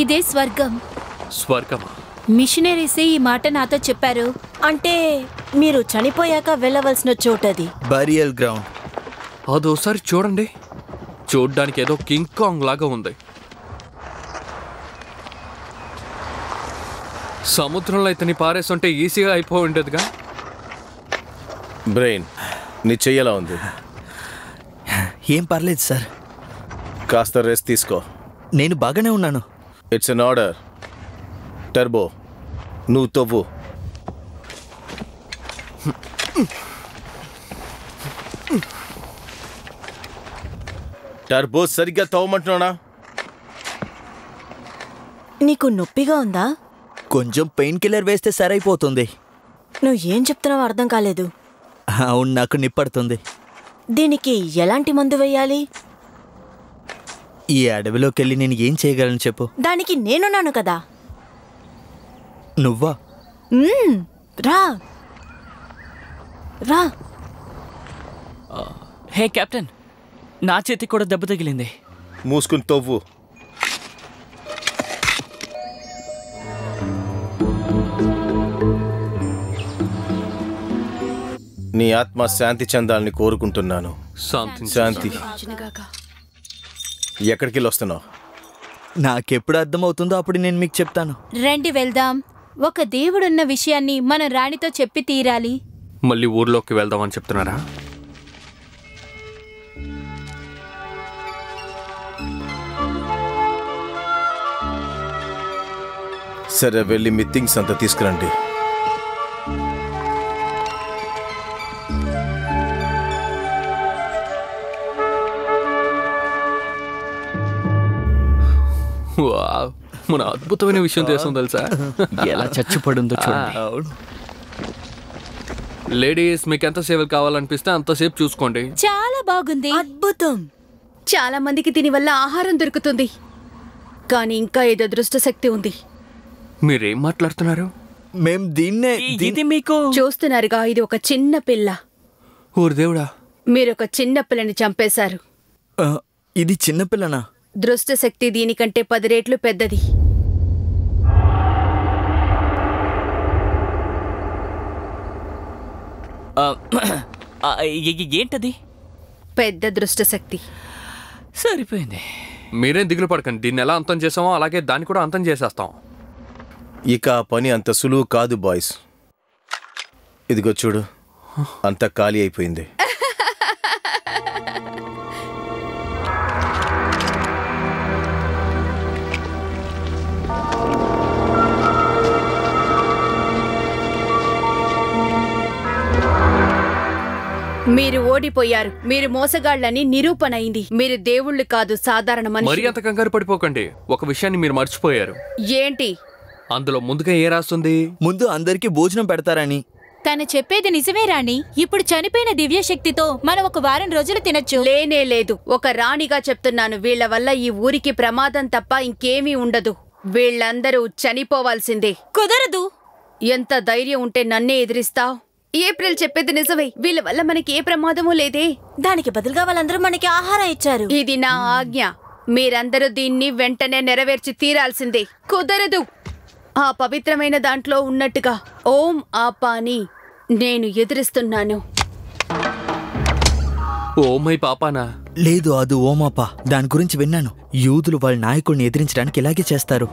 ఇదే స్వర్గం. స్వర్గమా? మిషనరీసే ఈ మాట నాతో చెప్పారు. అంటే మీరు చనిపోయాక వెళ్ళవలసిన చోటది. Burial ground. అదోసారి చూడండి. చూడ్డానికి ఏదో కింగ్ కాంగ్ లాగా ఉంది. సముద్రంలో ఇతని పారేస్తుంటే ఈజీగా అయిపో ఉండేదిగా. బ్రెయిన్, నీ చెయ్యలా ఉంది. ఏం పర్లేదు సార్, కాస్త రెస్ట్ తీసుకో. నేను బాగానే ఉన్నాను. It's an order. టర్బో, నువ్వు తవ్వు. టర్బో, సరిగ్గా తవ్వమంటున్నానా? నీకు నొప్పిగా ఉందా? కొంచెం పెయిన్ కిల్లర్ వేస్తే సరైపోతుంది. నువ్వు ఏం చెప్తున్నావో అర్థం కాలేదు. అవును, నాకు నిప్పడుతుంది. దీనికి ఎలాంటి మందు వేయాలి? ఈ అడవిలోకి వెళ్ళి నేను ఏం చేయగలను చెప్పు. దానికి నేనున్నాను కదా. నువ్వా? రా రా. హే కెప్టెన్, నా చేతికి కూడా దెబ్బ తగిలింది. మూసుకుని తవ్వు. నీ ఆత్మ శాంతి చెందాలని కోరుకుంటున్నాను. శాంతి. ఎక్కడికి వస్తున్నావు? నాకెప్పుడు అర్థమవుతుందో అప్పుడు నేను మీకు చెప్తాను. రండి వెళ్దాం. ఒక దేవుడున్న విషయాన్ని మన రాణితో చెప్పి తీరాలి. మళ్ళీ ఊర్లోకి వెళ్దామని చెప్తున్నారా? సరే, వెళ్ళి మీ థింగ్స్ అంతా తీసుకురండి. వావ్, మన అద్భుతమైన విషయం చేస్తాం తెలుసా? ఎలా చచ్చిపడుందో చూడండి. లేడీస్, మీకు ఎంత సేవలు కావాలనిపిస్తే అంతసేపు చూసుకోండి. చాలా బాగుంది. అద్భుతం. చాలా మందికి దీని వల్ల ఆహారం దొరుకుతుంది, కానీ ఇంకా ఏదో దృష్ట శక్తి ఉంది. మీరేం మాట్లాడుతున్నారు? మేం దీన్నే ఇది మీకు చూస్తున్నారుగా, ఇది ఒక చిన్న పిల్ల. ఊరు దేవుడా, మీరొక చిన్న పిల్లని చంపేశారు. ఇది చిన్నపిల్లనా? దృష్ట శక్తి దీనికంటే 10 రెట్లు పెద్దది. ఏంటది? పెద్ద దృష్ట శక్తి. సరిపోయింది. మీరేం దిగులు పడకండి. దీన్ని ఎలా అంతం చేసామో అలాగే దాన్ని కూడా అంతం చేసేస్తాం. ఇక ఆ పని అంత సులువు కాదు బాయ్స్. ఇదిగో చూడు, అంత ఖాళీ అయిపోయింది. మీరు ఓడిపోయారు. మీరు మోసగాళ్లని నిరూపణ అయింది. మీరు దేవుళ్ళు కాదు, సాధారణ మరి మనిషి. అంత కంగారు పడిపోకండి. ఒక విషయాన్ని మీరు మర్చిపోయారు. ఏంటి? అందులో ముందుగా ఏ రాస్తుంది? ముందు అందరికీ భోజనం పెడతారని. తను చెప్పేది నిజమే రాణి. ఇప్పుడు చనిపోయిన దివ్యశక్తితో మనం ఒక వారం రోజులు తినొచ్చు. లేనే లేదు. ఒక రాణిగా చెప్తున్నాను, వీళ్ల వల్ల ఈ ఊరికి ప్రమాదం తప్ప ఇంకేమీ ఉండదు. వీళ్ళందరూ చనిపోవాల్సిందే. కుదరదు. ఎంత ధైర్యం ఉంటే నన్నే ఎదిరిస్తావ్? ఏప్రిల్ చెప్పేది నిజమే. వీళ్ళ వల్ల మనకి ఏ ప్రమాదమూ లేదే. దానికి బదులుగా వాళ్ళందరూ మనకి ఆహారం ఇచ్చారు. ఇది నా ఆజ్ఞ. మీరందరూ దీన్ని వెంటనే నెరవేర్చి తీరాల్సిందే. కుదరదు. ఆ పవిత్రమైన దాంట్లో ఉన్నట్టుగా ఓం ఆపాని నేను ఎదురిస్తున్నాను. Oh my పాపానా? లేదు, అది ఓమాప. దాని గురించి విన్నాను. యూదులు వాళ్ళ నాయకుడిని ఎదిరించడానికి ఇలాగే చేస్తారు.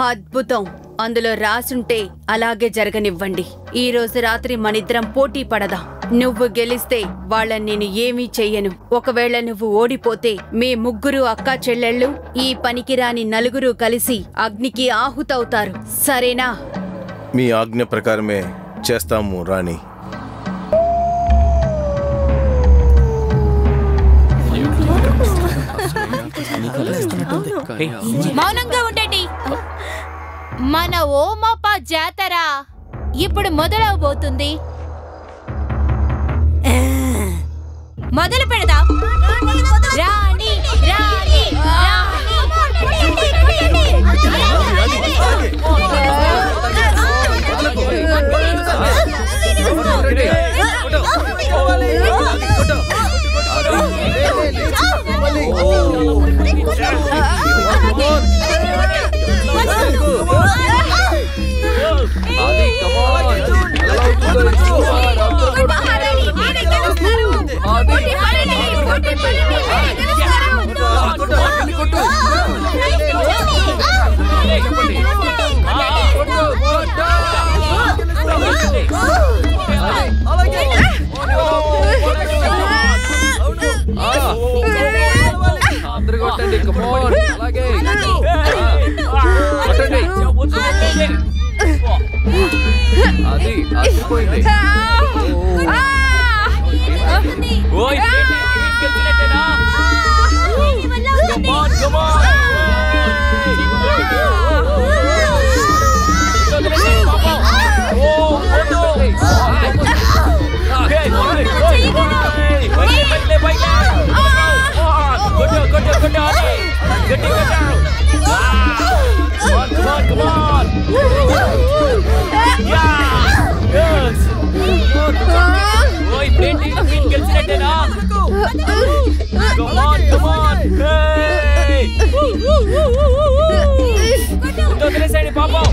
అద్భుతం. అందులో రాసుంటే అలాగే జరగనివ్వండి. ఈ రోజు రాత్రి మనిద్దరం పోటీ పడదాం. నువ్వు గెలిస్తే వాళ్ళని నేను ఏమీ చెయ్యను. ఒకవేళ నువ్వు ఓడిపోతే మీ ముగ్గురు అక్కా చెల్లెళ్ళు, ఈ పనికిరాని నలుగురు కలిసి అగ్నికి ఆహుతవుతారు. సరేనా? మీ ఆజ్ఞ ప్రకారమే చేస్తాము రాణి. మౌనంగా ఉండండి. మన ఓమప్ప జాతర ఇప్పుడు మొదలవబోతుంది. మొదలు పెడదాం. రాణి రాణి Come on! వదిలేసేయండి పాపం.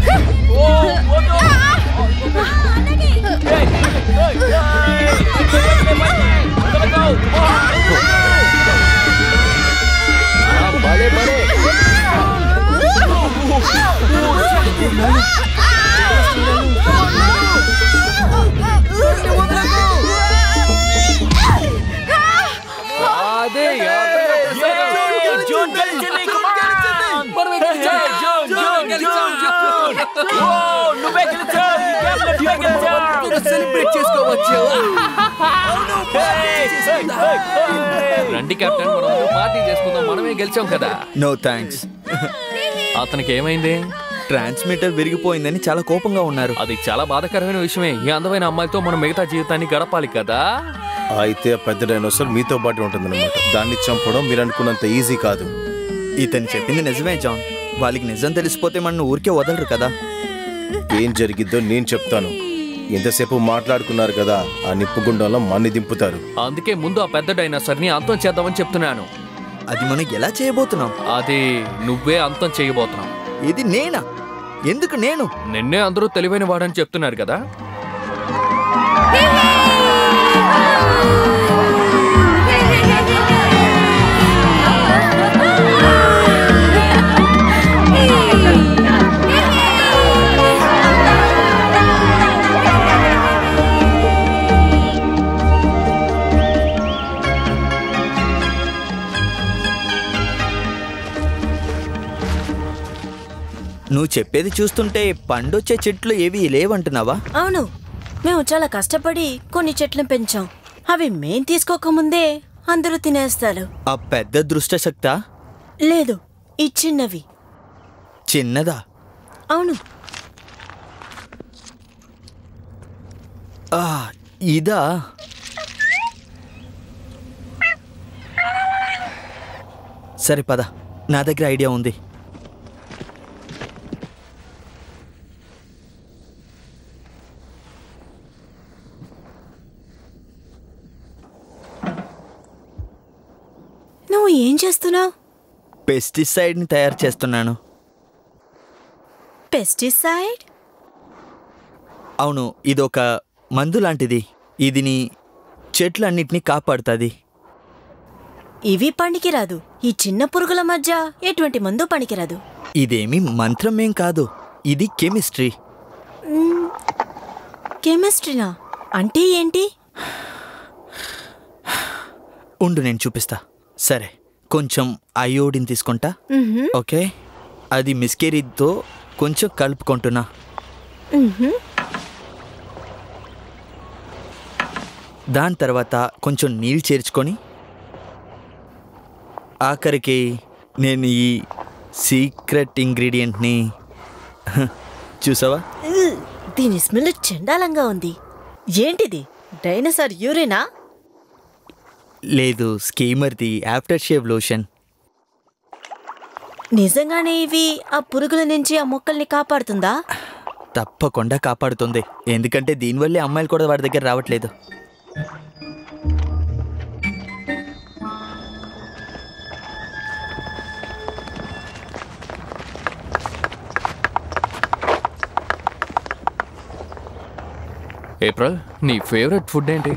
ఓ వద్దు. భలే భలే. అదే చేసుకోవచ్చు. రండి కెప్టెన్, మనం పార్టీ చేసుకుందాం. మనమే గెలిచాం కదా. No thanks. అతనికి ఏమైంది? ట్రాన్స్మిటర్ విరిగిపోయిందని చాలా కోపంగా ఉన్నారు. అది చాలా బాధాకరమైన విషయమే. ఈ అందమైన అమ్మాయితో మనం మిగతా జీవితాన్ని గడపాలి కదా. అయితే ఆ పెద్ద డైనోసార్ మీతో పాటు ఉంటుందన్నమాట. దాన్ని చంపడం మీరు అనుకున్నంత ఈజీ కాదు. ఇతను చెప్పింది నిజమే జాన్. వాళ్ళకి నిజం తెలిసిపోతే మన ఊరికే వదలరు కదా. ఏం జరిగిద్దో నేను చెప్తాను. ఎంతసేపు మాట్లాడుకున్నారు కదా, ఆ నిప్పుగుండంలో మన్ని దింపుతారు. అందుకే ముందు ఆ పెద్ద డైనోసార్ ని అంతం చేద్దామని చెప్తున్నాను. అది మనం ఎలా చేయబోతున్నాం? అది నువ్వే అంతం చేయబోతున్నావు. ఇది నేనా? ఎందుకు నేను? నిన్నే అందరూ తెలివైన వాడని చెప్తున్నారు కదా. నువ్వు చెప్పేది చూస్తుంటే పండొచ్చే చెట్లు ఏవి లేవంటున్నావా? అవును, మేము చాలా కష్టపడి కొన్ని చెట్లను పెంచాం. అవి మేం తీసుకోకముందే అందరూ తినేస్తారు. ఆ పెద్ద దృష్టశక్తా? లేదు, ఈ చిన్నవి. చిన్నదా? అవును. ఇదా? సరే పద, నా దగ్గర ఐడియా ఉంది. నువ్వు ఏం చేస్తున్నావు? పెస్టిసైడ్ని తయారు చేస్తున్నాను. పెస్టిసైడ్? అవును, ఇదొక మందు లాంటిది. ఇదిని చెట్లన్నిటినీ కాపాడుతుంది. ఇవి పనికిరాదు. ఈ చిన్న పురుగుల మధ్య ఎటువంటి మందు పనికిరాదు. ఇదేమి మంత్రమేం కాదు, ఇది కెమిస్ట్రీ. కెమిస్ట్రీనా? అంటే ఏంటి? ఉండు, నేను చూపిస్తా. సరే, కొంచెం అయోడిన్ తీసుకుంటా. ఓకే, అది మిస్కేరీతో కొంచెం కలుపుకుంటున్నా. దాని తర్వాత కొంచెం నీళ్ళు చేర్చుకొని, ఆఖరికి నేను ఈ సీక్రెట్ ఇంగ్రీడియంట్ని చూసావా? దీని స్మెల్ చండాలంగా ఉంది. ఏంటిది? డైనోసార్ యూరినా? లేదు, స్కీమర్ది ఆఫ్టర్ షేవ్ లోషన్. నిజంగానే ఇవి ఆ పురుగుల నుంచి ఆ మొక్కల్ని కాపాడుతుందా? తప్పకుండా కాపాడుతుంది. ఎందుకంటే దీనివల్లే అమ్మాయిలు కూడా వాడి దగ్గర రావట్లేదు. ఏప్రిల్, నీ ఫేవరెట్ ఫుడ్ ఏంటి?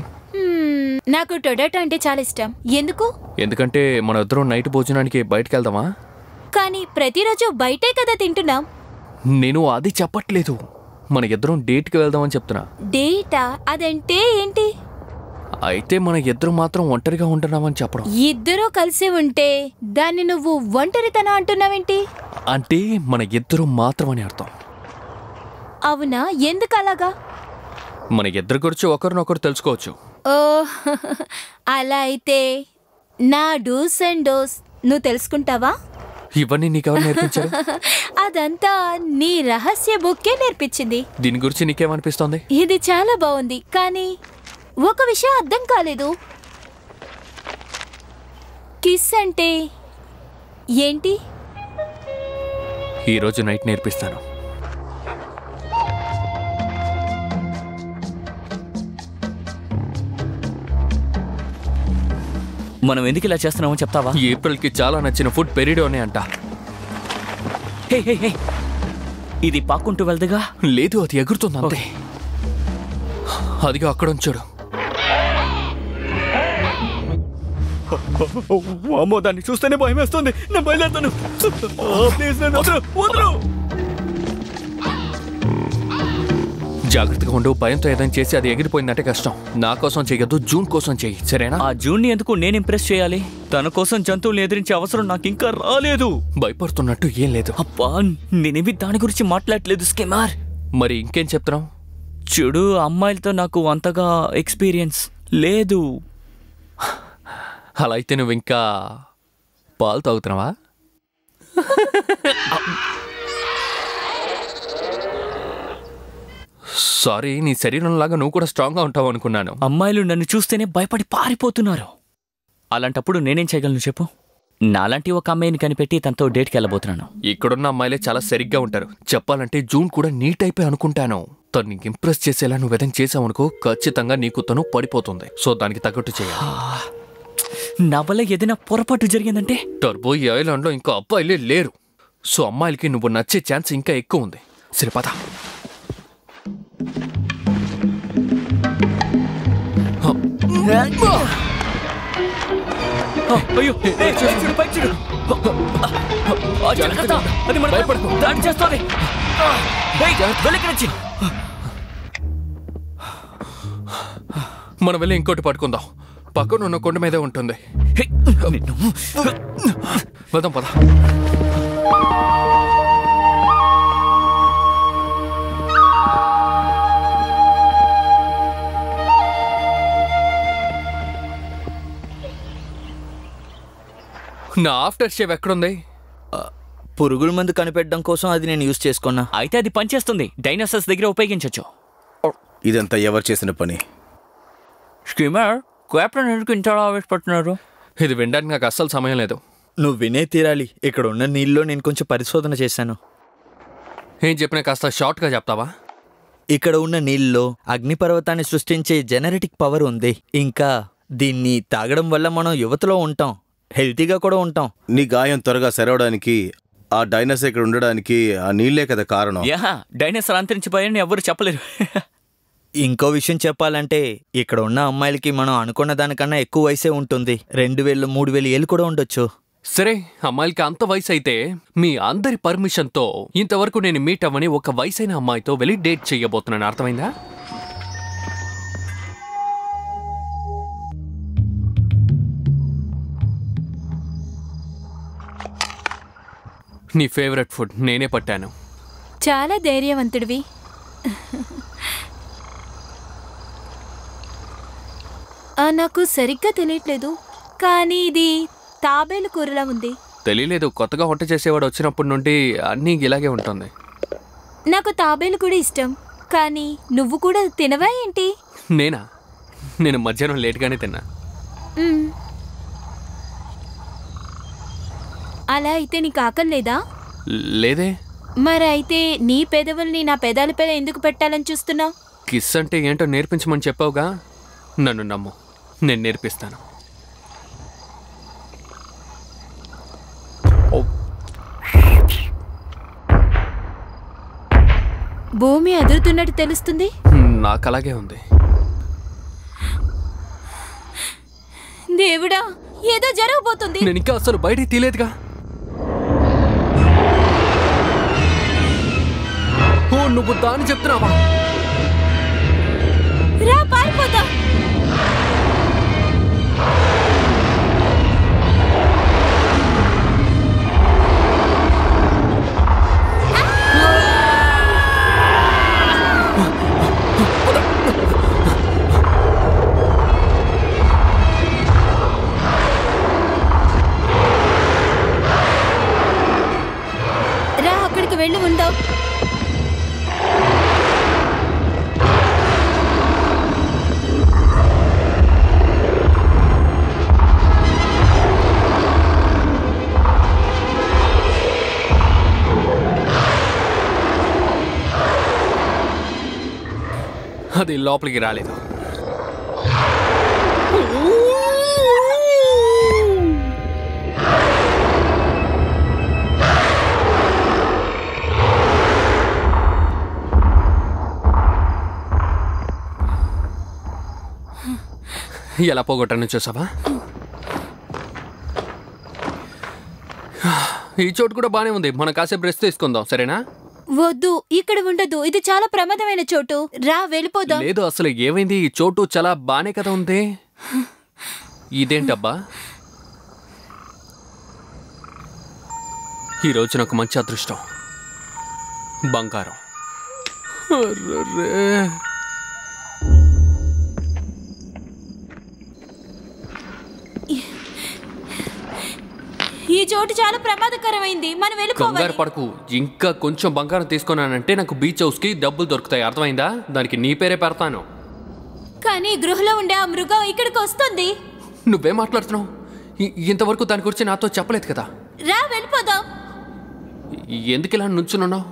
నాకు టొటాటో అంటే చాలా ఇష్టం. ఎందుకు? ఎందుకంటే మన ఇద్దరం నైట్ భోజనానికి బయటకు వెళ్దామా? కానీ ప్రతిరోజు బయటే కదా తింటున్నాం. నేను అది చెప్పట్లేదు, మన ఇద్దరం డేట్కి వెళ్దామని చెప్తున్నా. డేటా? అదంటే ఏంటి? అయితే మన ఇద్దరం మాత్రం ఒంటరిగా ఉంటున్నామని చెప్పడం. ఇద్దరూ కలిసి ఉంటే దాన్ని నువ్వు ఒంటరితనం అంటున్నావేంటి? అంటే మన ఇద్దరం మాత్రం అని అర్థం. అవునా? ఎందుకు అలాగా? మన ఇద్దరి గురించి ఒకరినొకరు తెలుసుకోవచ్చు. ఓ, అలా అయితే నా డూస్ అండ్ డోస్ నువ్వు తెలుసుకుంటావా? ఇవన్నీ నీకెవరు నేర్పించారు? అదంతా నీ రహస్య బుక్కే నేర్పించింది. దీని గురించి నీకేమనిపిస్తోంది? ఇది చాలా బాగుంది, కానీ ఒక విషయం అర్థం కాలేదు. కిస్ అంటే ఏంటి? ఈరోజు నైట్ నేర్పిస్తాను. మనం ఎందుకు ఇలా చేస్తున్నామో చెప్తావా? ఏప్రిల్కి చాలా నచ్చిన ఫుడ్ పెరిడోనే అంట. హే హే హే, ఇది పాక్కుంటూ వెళ్దగా? లేదు, అది ఎగురుతుంది అంతే. అదిగా అక్కడ ఉంచాడు. అమ్మో, దాన్ని చూస్తేనే భయం వేస్తుంది. నేను బయలుదేరుతాను. ప్లీజ్ నన్ను వదలు. జాగ్రత్తగా ఉండు. భయంతో ఏదైనా చేసి అది ఎగిరిపోయిందంటే కష్టం. నా కోసం చెయ్యొద్దు, జూన్ కోసం చెయ్యి, సరేనా? ఆ జూన్ని ఎందుకు నేను ఇంప్రెస్ చేయాలి? తన కోసం జంతువులు ఎదిరించే అవసరం నాకు ఇంకా రాలేదు. భయపడుతున్నట్టు ఏం లేదు. అబ్బా, నేనేమి దాని గురించి మాట్లాడలేదు స్కిమ్మర్. మరి ఇంకేం చెప్తున్నావు? చూడు, అమ్మాయిలతో నాకు అంతగా ఎక్స్పీరియన్స్ లేదు. అలా అయితే నువ్వు ఇంకా పాలు తాగుతున్నావా? సారీ, నీ శరీరంలాగా నువ్వు కూడా స్ట్రాంగ్గా ఉంటావు అనుకున్నాను. అమ్మాయిలు నన్ను చూస్తేనే భయపడి పారిపోతున్నారు. అలాంటప్పుడు నేనేం చేయగలను చెప్పు? నాలాంటి ఒక అమ్మాయిని కనిపెట్టి తనతో డేట్కి వెళ్ళబోతున్నాను. ఇక్కడున్న అమ్మాయిలే చాలా సరిగ్గా ఉంటారు. చెప్పాలంటే జూన్ కూడా నీ టైపే అనుకుంటాను. తను నీకు ఇంప్రెస్ చేసేలా నువ్వు ఏదైనా చేసావనుకో, ఖచ్చితంగా నీకు తను పడిపోతుంది. సో దానికి తగ్గట్టు చేయాలి. నా వల్ల ఏదైనా పొరపాటు జరిగిందంటే? టర్బో ఈ ఐలాండ్లో ఇంకా అబ్బాయిలే లేరు. సో అమ్మాయిలకి నువ్వు నచ్చే ఛాన్స్ ఇంకా ఎక్కువ ఉంది. సరే పద. అయ్యో, పైకి చూడు. అది మన భయపడకు, దాడి చేస్తుంది. మనం వెళ్ళి ఇంకోటి పట్టుకుందాం. పక్కన ఉన్న కొండ మీదే ఉంటుంది. వదాం పద. నా ఆఫ్టర్ షేవ్ ఎక్కడుంది? పురుగుల మందు కనిపెట్టడం కోసం అది నేను యూజ్ చేసుకున్నా. అయితే అది పనిచేస్తుంది. డైనోసార్స్ దగ్గర ఉపయోగించవచ్చు. ఇదంతా ఎవరు చేసిన పని? స్కిమ్మర్, కెప్టెన్ ఎందుకు ఇంత ఆవేశపడుతున్నారు? ఇది వినడానికి నాకు అస్సలు సమయం లేదు. నువ్వు వినే తీరాలి. ఇక్కడ ఉన్న నీళ్ళలో నేను కొంచెం పరిశోధన చేశాను. ఏం చెప్పినా కాస్త షార్ట్గా చెప్తావా? ఇక్కడ ఉన్న నీళ్ళలో అగ్నిపర్వతాన్ని సృష్టించే జెనెటిక్ పవర్ ఉంది. ఇంకా దీన్ని తాగడం వల్ల మనం యువతలో ఉంటాం, హెల్తీగా కూడా ఉంటాం. నీ గాయం త్వరగా సెరవడానికి, ఆ డైనోసార్ ఇక్కడ ఉండడానికి ఆ నీళ్లే కదా కారణం. యా, డైనోసార్ అంతరించిపోయాయని ఎవరు చెప్పలేరు. ఇంకో విషయం చెప్పాలంటే, ఇక్కడ ఉన్న అమ్మాయిలకి మనం అనుకున్న దానికన్నా ఎక్కువ వయసే ఉంటుంది. 2000, 3000 ఏళ్ళు కూడా ఉండొచ్చు. సరే, అమ్మాయిలకి అంత వయసు అయితే మీ అందరి పర్మిషన్తో ఇంతవరకు నేను మీట్ అవ్వని ఒక వయసైన అమ్మాయితో వెళ్ళి డేట్ చెయ్యబోతున్నాను. అర్థమైందా? నీ ఫేవరెట్ ఫుడ్ నేనే పట్టాను. చాలా ధైర్యవంతుడివి. నాకు సరిగ్గా తెలియట్లేదు, కానీ ఇది తాబేలు కూరలా ఉంది. తెలియలేదు, కొత్తగా వంట చేసేవాడు వచ్చినప్పటి నుండి అన్నీ ఇలాగే ఉంటుంది. నాకు తాబేలు కూడా ఇష్టం, కానీ నువ్వు కూడా తినవా ఏంటి? నేను మధ్యాహ్నం లేట్గానే తిన్నా. అలా అయితే నీకు ఆకలి లేదా? లేదే. మరి అయితే నీ పెదవుల్ని నా పెదాలపై ఎందుకు పెట్టాలని చూస్తున్నావు? కిస్ అంటే ఏంటో నేర్పించమని చెప్పావుగా, నన్ను నమ్ము, నేను నేర్పిస్తాను. భూమి అదురుతున్నట్టు తెలుస్తుంది. నాకు అలాగే ఉంది. దేవుడా, ఏదో జరగబోతుంది. నేను ఇంకా అసలు బయటికి తీలేదుగా. ఓ, నువ్వు దాన్ని చెప్తున్నావా? రా, పారిపోతా. రా, అక్కడికి వెళ్ళి ఉండవు. అది లోపలికి రాలేదు. ఎలా పోగొట్టాను చూసావా? ఈ చోటు కూడా బానే ఉంది. మనం కాసేపు రెస్ట్ తీసుకుందాం, సరేనా? వద్దు, ఇక్కడ ఉండదు. ఇది చాలా ప్రమాదమైన చోటు. రా వెళ్ళిపోదాం. లేదు, అసలు ఏమైంది? ఈ చోటు చాలా బానే కదా ఉంది. ఇదేంటబ్బా? ఈ రోజు నాకు మంచి అదృష్టం, బంగారం. అర్రరే. ఈ చోటు చాలా ప్రమాదకరమైంది. మనం కంగారు వెళ్ళిపోవాలి. పడకు. ఇంకా కొంచెం బంగారం తీసుకున్నానంటే నాకు బీచ్ హౌస్ కి డబ్బులు దొరుకుతాయి, అర్థమైందా? దానికి నీ పేరే పెడతాను. కానీ గృహలో ఉండే ఆ మృగం ఇక్కడికి వస్తుంది. నువ్వేం మాట్లాడుతున్నావు? ఇంతవరకు దాని గురించి నాతో చెప్పలేదు కదా. రా వెళ్ళిపోదాం. ఎందుకు ఇలా నుంచున్నావు?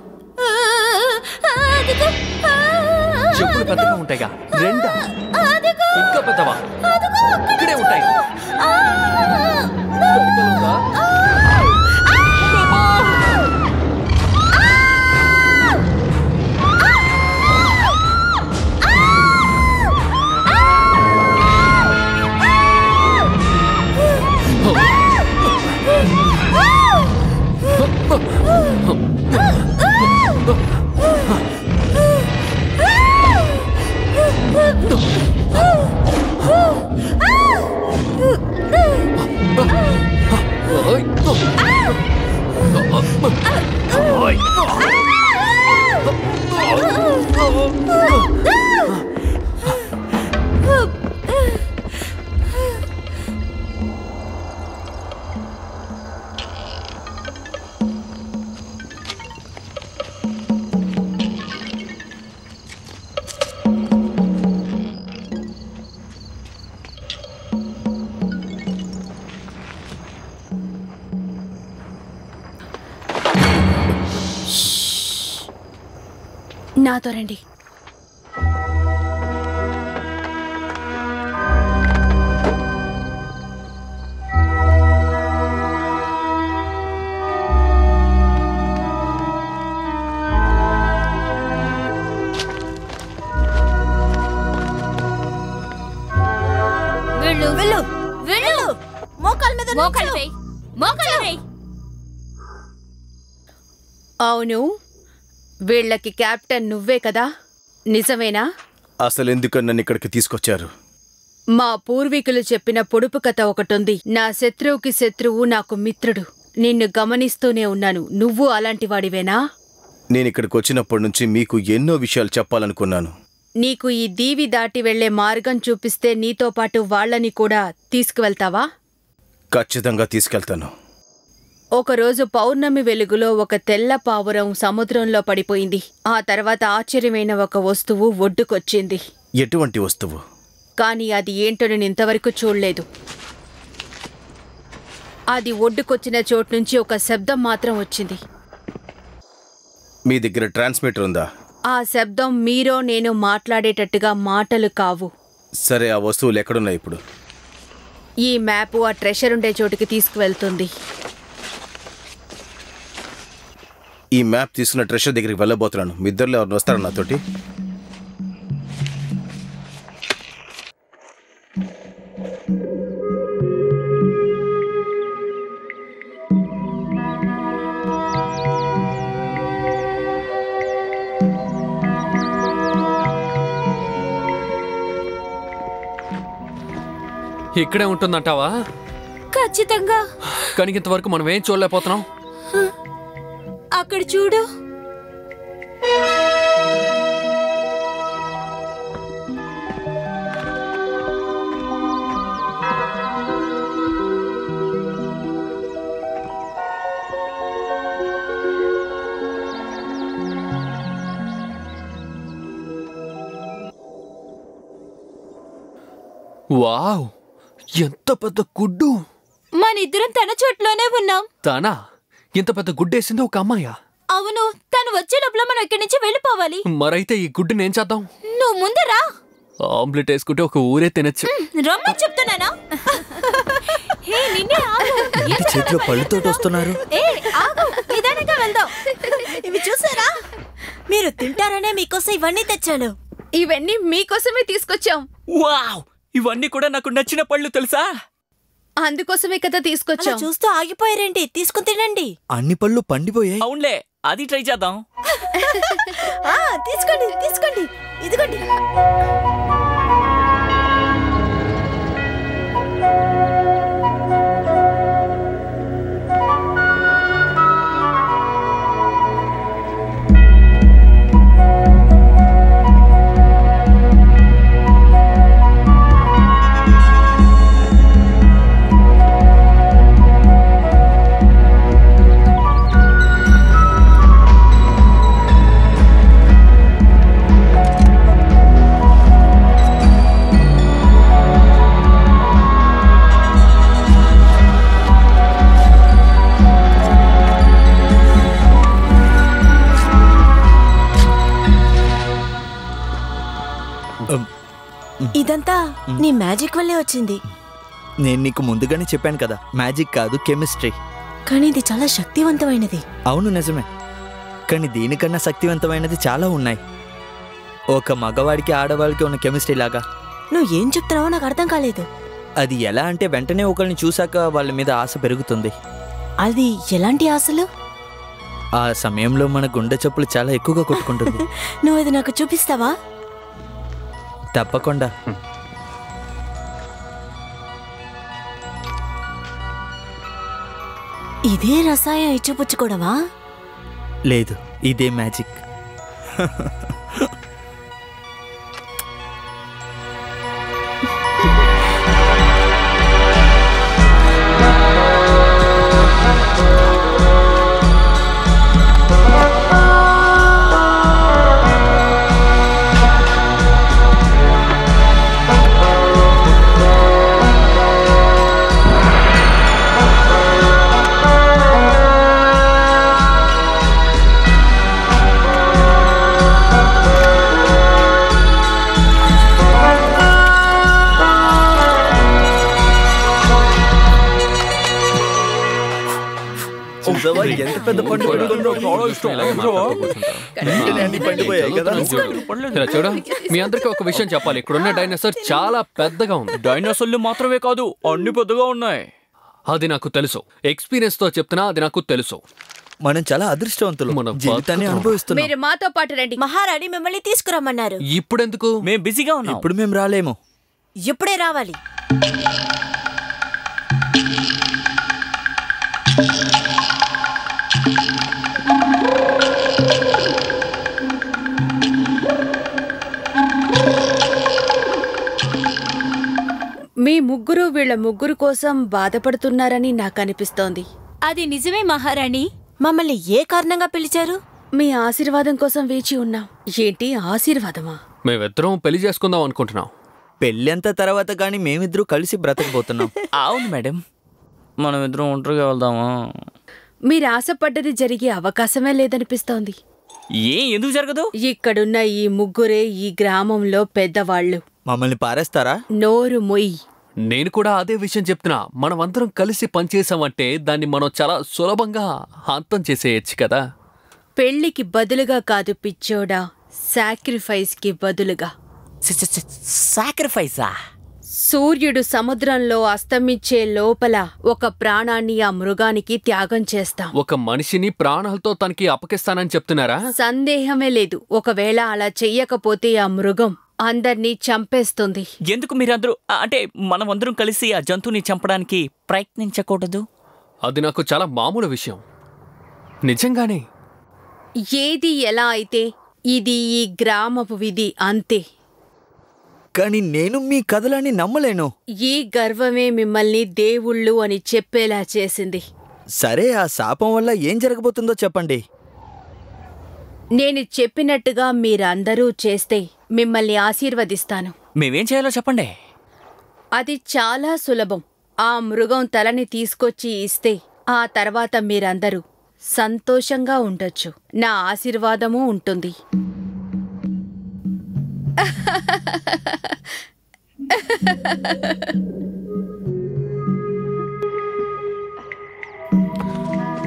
అదిగో, చెప్పులు పెద్దగా ఉంటాయిగా. రెండా? అదిగో, ఇంకా పెద్దవా? అదిగో, ఇక్కడే ఉంటాయి. నాతో రండి. వెళ్ళు వెళ్ళు వెళ్ళు. మోకాల మీద మోకాలు వేయ్, మోకాలు వేయ్. అవును, వీళ్ళకి కెప్టెన్ నువ్వే కదా, నిజమేనా? అసలు ఎందుకని నన్ను ఇక్కడికి తీసుకొచ్చారు? మా పూర్వీకులు చెప్పిన పొడుపు కథ ఒకటుంది. నా శత్రువుకి శత్రువు నాకు మిత్రుడు. నిన్ను గమనిస్తూనే ఉన్నాను. నువ్వు అలాంటి వాడివేనా? నేను ఇక్కడికి వచ్చినప్పటి నుంచి మీకు ఎన్నో విషయాలు చెప్పాలనుకున్నాను. నీకు ఈ దీవి దాటి వెళ్లే మార్గం చూపిస్తే నీతో పాటు వాళ్ళని కూడా తీసుకువెళ్తావా? ఖచ్చితంగా తీసుకెళ్తాను. ఒకరోజు పౌర్ణమి వెలుగులో ఒక తెల్ల పావురం సముద్రంలో పడిపోయింది. ఆ తర్వాత ఆశ్చర్యమైన ఒక వస్తువు ఒడ్డుకొచ్చింది. ఎటువంటి వస్తువు? కాని అది ఏంటో నేను ఇంతవరకు చూడలేదు. అది ఒడ్డుకొచ్చిన చోటు నుంచి ఒక శబ్దం మాత్రం వచ్చింది. మీ దగ్గర ట్రాన్స్మిటర్ ఉందా? ఆ శబ్దం మీరో నేను మాట్లాడేటట్టుగా మాటలు కావు. సరే, ఆ వస్తువులు ఎక్కడున్నాయి ఇప్పుడు? ఈ మ్యాపు ఆ ట్రెషర్ ఉండే చోటుకి తీసుకువెళ్తుంది. ఈ మ్యాప్ తీసుకున్న ట్రెషర్ దగ్గరికి వెళ్ళబోతున్నాను. మీ ఇద్దరులో ఎవరు వస్తారా నాతోటి? ఇక్కడే ఉంటుందంటావా? ఖచ్చితంగా. కానీ ఇంతవరకు మనం ఏం చూడలేకపోతున్నాం. అక్కడ చూడు. వావ్, ఎంత పెద్ద గుడ్డు! మనిద్దరం తన చోట్లోనే ఉన్నాం. తానా? ఇంత పెద్ద గుడ్డేసింది ఒక అమ్మాయా? అవును, తను వచ్చే లోపల మనం ఇక్కడి నుంచి వెళ్ళిపోవాలి. మరైతే ఈ గుడ్డుని ఏం చేద్దాం? నువ్వు ముందు రా. ఆమ్లెట్ వేసుకుంటే ఒక ఊరే తినచ్చు. రమ్మని చెప్తున్నానా? హే, నిన్నే ఆగు. చేతిలో పళ్ళుతోటి వస్తున్నారు. ఏ, ఆగు. నిదానంగా వెళ్దాం. ఇవి చూసారా? మీరు తింటారనే మీకోసం ఇవన్నీ తెచ్చాను. ఇవన్నీ మీకోసమే తీసుకొచ్చాం. వావ్, ఇవన్నీ కూడా నాకు నచ్చిన పళ్ళు తెలుసా? అందుకోసమే కదా అలా తీసుకొచ్చాం. చూస్తూ ఆగిపోయారేంటి? తీసుకుని తినండి. అన్ని పళ్ళు పండిపోయాయి. అవునులే, అది ట్రై చేద్దాం. తీసుకోండి తీసుకోండి, ఇదిగోండి. ఇదంతా నీ మ్యాజిక్ వల్లే వచ్చింది. నేను నీకు ముందుగానే చెప్పాను కదా, మ్యాజిక్ కాదు కెమిస్ట్రీ. కానీ ఇది చాలా శక్తివంతమైనది. అవును నిజమే, కానీ దీనికన్నా శక్తివంతమైనది చాలా ఉన్నాయి. ఒక మగవాడికి ఆడవాడికి ఉన్న కెమిస్ట్రీ లాగా. నువ్వు ఏం చెప్తున్నావో నాకు అర్థం కాలేదు. అది ఎలా అంటే వెంటనే ఒకరిని చూశాక వాళ్ళ మీద ఆశ పెరుగుతుంది. అది ఎలాంటి ఆశలు? ఆ సమయంలో మన గుండె చప్పులు చాలా ఎక్కువగా కొట్టుకుంటుంది. నువ్వు ఇది నాకు చూపిస్తావా? తప్పకుండా. ఇదే రసాయనం ఇచ్చిపుచ్చుకోవడమా? లేదు, ఇదే మ్యాజిక్. ఎంత పెద్ద పండు చూడ, మీ అందరికి ఒక విషయం చెప్పాలి. ఇక్కడున్న డైనోసార్ చాలా పెద్దగా ఉంది. డైనోసార్లు మాత్రమే కాదు, అన్ని పెద్దగా ఉన్నాయి. అది నాకు తెలుసు, ఎక్స్పీరియన్స్ తో చెప్తున్నా. అది నాకు తెలుసు. మనం చాలా అదృష్టవంతులు, మన జీవితాన్ని అనుభవిస్తున్నాం. మీరు మాతో పాటు రండి. మహారాణి మిమ్మల్ని తీసుకురమ్మన్నారు. ఇప్పుడెందుకు? మేము బిజీగా ఉన్నాం. ఇప్పుడు మేము రాలేము. ఇప్పుడే రావాలి. మీ ముగ్గురు వీళ్ళ ముగ్గురు కోసం బాధపడుతున్నారని నాకు అనిపిస్తోంది. అది నిజమే మహారాణి. మమ్మల్ని ఏ కారణంగా పిలిచారు? మీ ఆశీర్వాదం కోసం వేచి ఉన్నాం. ఏంటి ఆశీర్వాదమా? మేమిద్దరం పెళ్లి చేసుకుందాం అనుకుంటున్నాం. పెళ్ళంత తర్వాత కానీ మేమిద్దరూ కలిసి బ్రతకబోతున్నాం. అవును మేడం, మనం ఇద్దరం ఒంటరిగా వెళ్దామా? మీరు ఆశపడ్డది జరిగే అవకాశమే లేదనిపిస్తోంది. ఎందుకు జరగదు? ఇక్కడున్న ఈ ముగ్గురే ఈ గ్రామంలో పెద్దవాళ్ళు. మమ్మల్ని పారేస్తారా? నోరు మొయ్యి. నేను కూడా అదే విషయం చెప్తున్నా. మనమందరం కలిసి పనిచేసామంటే దాన్ని మనం చాలా సులభంగా అంతం చేసేయచ్చు కదా. పెళ్లికి బదులుగా కాదు పిచ్చోడా, సాక్రిఫైస్ కి బదులుగా. సాక్రిఫైసా? సూర్యుడు సముద్రంలో అస్తమించే లోపల ఒక ప్రాణాన్ని ఆ మృగానికి త్యాగం చేస్తాం. ఒక మనిషిని ప్రాణాలతో తనకి అప్పకిస్తానని చెప్తున్నారా? సందేహమే లేదు. ఒకవేళ అలా చెయ్యకపోతే ఆ మృగం అందర్నీ చంపేస్తుంది. ఎందుకు మీరందరూ, అంటే మనమందరం కలిసి ఆ జంతువుని చంపడానికి ప్రయత్నించకూడదు? అది నాకు చాలా మామూలు విషయం. నిజంగానే. ఏది ఎలా అయితే ఇది ఈ గ్రామపు విధి, అంతే. కానీ నేను మీ కథలని నమ్మలేను. ఈ గర్వమే మిమ్మల్ని దేవుళ్ళు అని చెప్పేలా చేసింది. సరే, ఆ శాపం వల్ల ఏం జరగబోతుందో చెప్పండి. నేను చెప్పినట్టుగా మీరందరూ చేస్తే మిమ్మల్ని ఆశీర్వదిస్తాను. మేమేం చేయాలో చెప్పండి. అది చాలా సులభం. ఆ మృగం తలని తీసుకొచ్చి ఇస్తే ఆ తర్వాత మీరందరూ సంతోషంగా ఉండొచ్చు. నా ఆశీర్వాదమూ ఉంటుంది.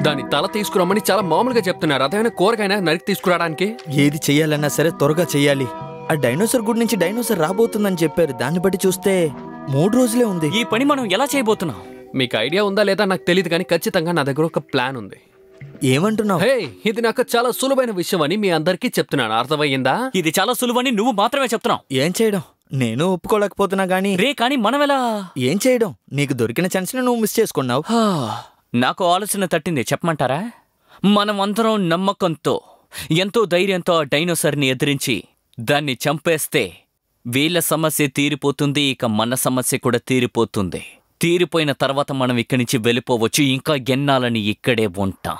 దాని తల తీసుకురమ్మని చాలా మామూలుగా చెప్తున్నారు. అదేమైనా కూరగాయనా నరికి తీసుకురావడానికి? ఏది చెయ్యాలన్నా సరే త్వరగా చెయ్యాలి. ఆ డైనోసార్ గుడి నుంచి డైనోసార్ రాబోతుందని చెప్పారు. దాన్ని బట్టి చూస్తే 3 రోజులే ఉంది. ఈ పని మనం ఎలా చేయబోతున్నాం? మీకు ఐడియా ఉందా లేదా నాకు తెలియదు, కానీ ఖచ్చితంగా నా దగ్గర ఒక ప్లాన్ ఉంది. ఏమంటున్నావు? హే, ఇది నాకు చాలా సులువైన విషయం అని మీ అందరికీ చెప్తున్నాను. అర్థమయ్యిందా? ఇది చాలా సులువని నువ్వు మాత్రమే చెప్తున్నావు. ఏం చేయడం? నేను ఒప్పుకోలేకపోతున్నా గానీ కానీ మనం ఎలా? ఏం చేయడం? నీకు దొరికిన ఛాన్స్ నువ్వు మిస్ చేసుకున్నావు. నాకు ఆలోచన తట్టింది, చెప్పమంటారా? మనం అందరం నమ్మకంతో, ఎంతో ధైర్యంతో ఆ డైనోసార్ని ఎదిరించి దాన్ని చంపేస్తే వీళ్ళ సమస్య తీరిపోతుంది, ఇక మన సమస్య కూడా తీరిపోతుంది. తీరిపోయిన తర్వాత మనం ఇక్కడి నుంచి వెళ్ళిపోవచ్చు, ఇంకా ఎన్నాలని ఇక్కడే ఉంటాం.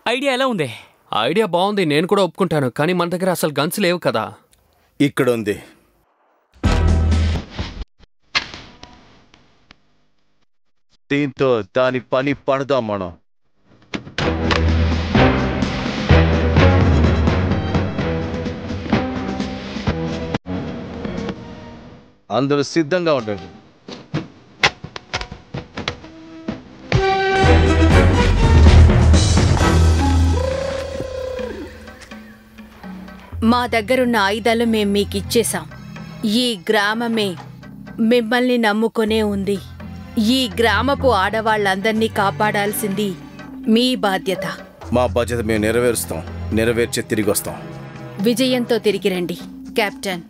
ఐడియా ఎలా ఉంది? ఐడియా బాగుంది, నేను కూడా ఒప్పుకుంటాను. కానీ మన దగ్గర అసలు గన్స్ లేవు కదా. ఇక్కడ ఉంది. దీంతో దాని పని పడదాం మనం. అందరూ సిద్ధంగా ఉండండి. మా దగ్గరున్న ఆయుధాలు మేం మీకు ఇచ్చేశాం. ఈ గ్రామమే మిమ్మల్ని నమ్ముకొనే ఉంది. ఈ గ్రామపు ఆడవాళ్ళందర్నీ కాపాడాల్సింది మీ బాధ్యత. మా బాధ్యత మేము నెరవేరుస్తాం. నెరవేర్చే తిరిగి వస్తాం. విజయంతో తిరిగి రండి కెప్టెన్.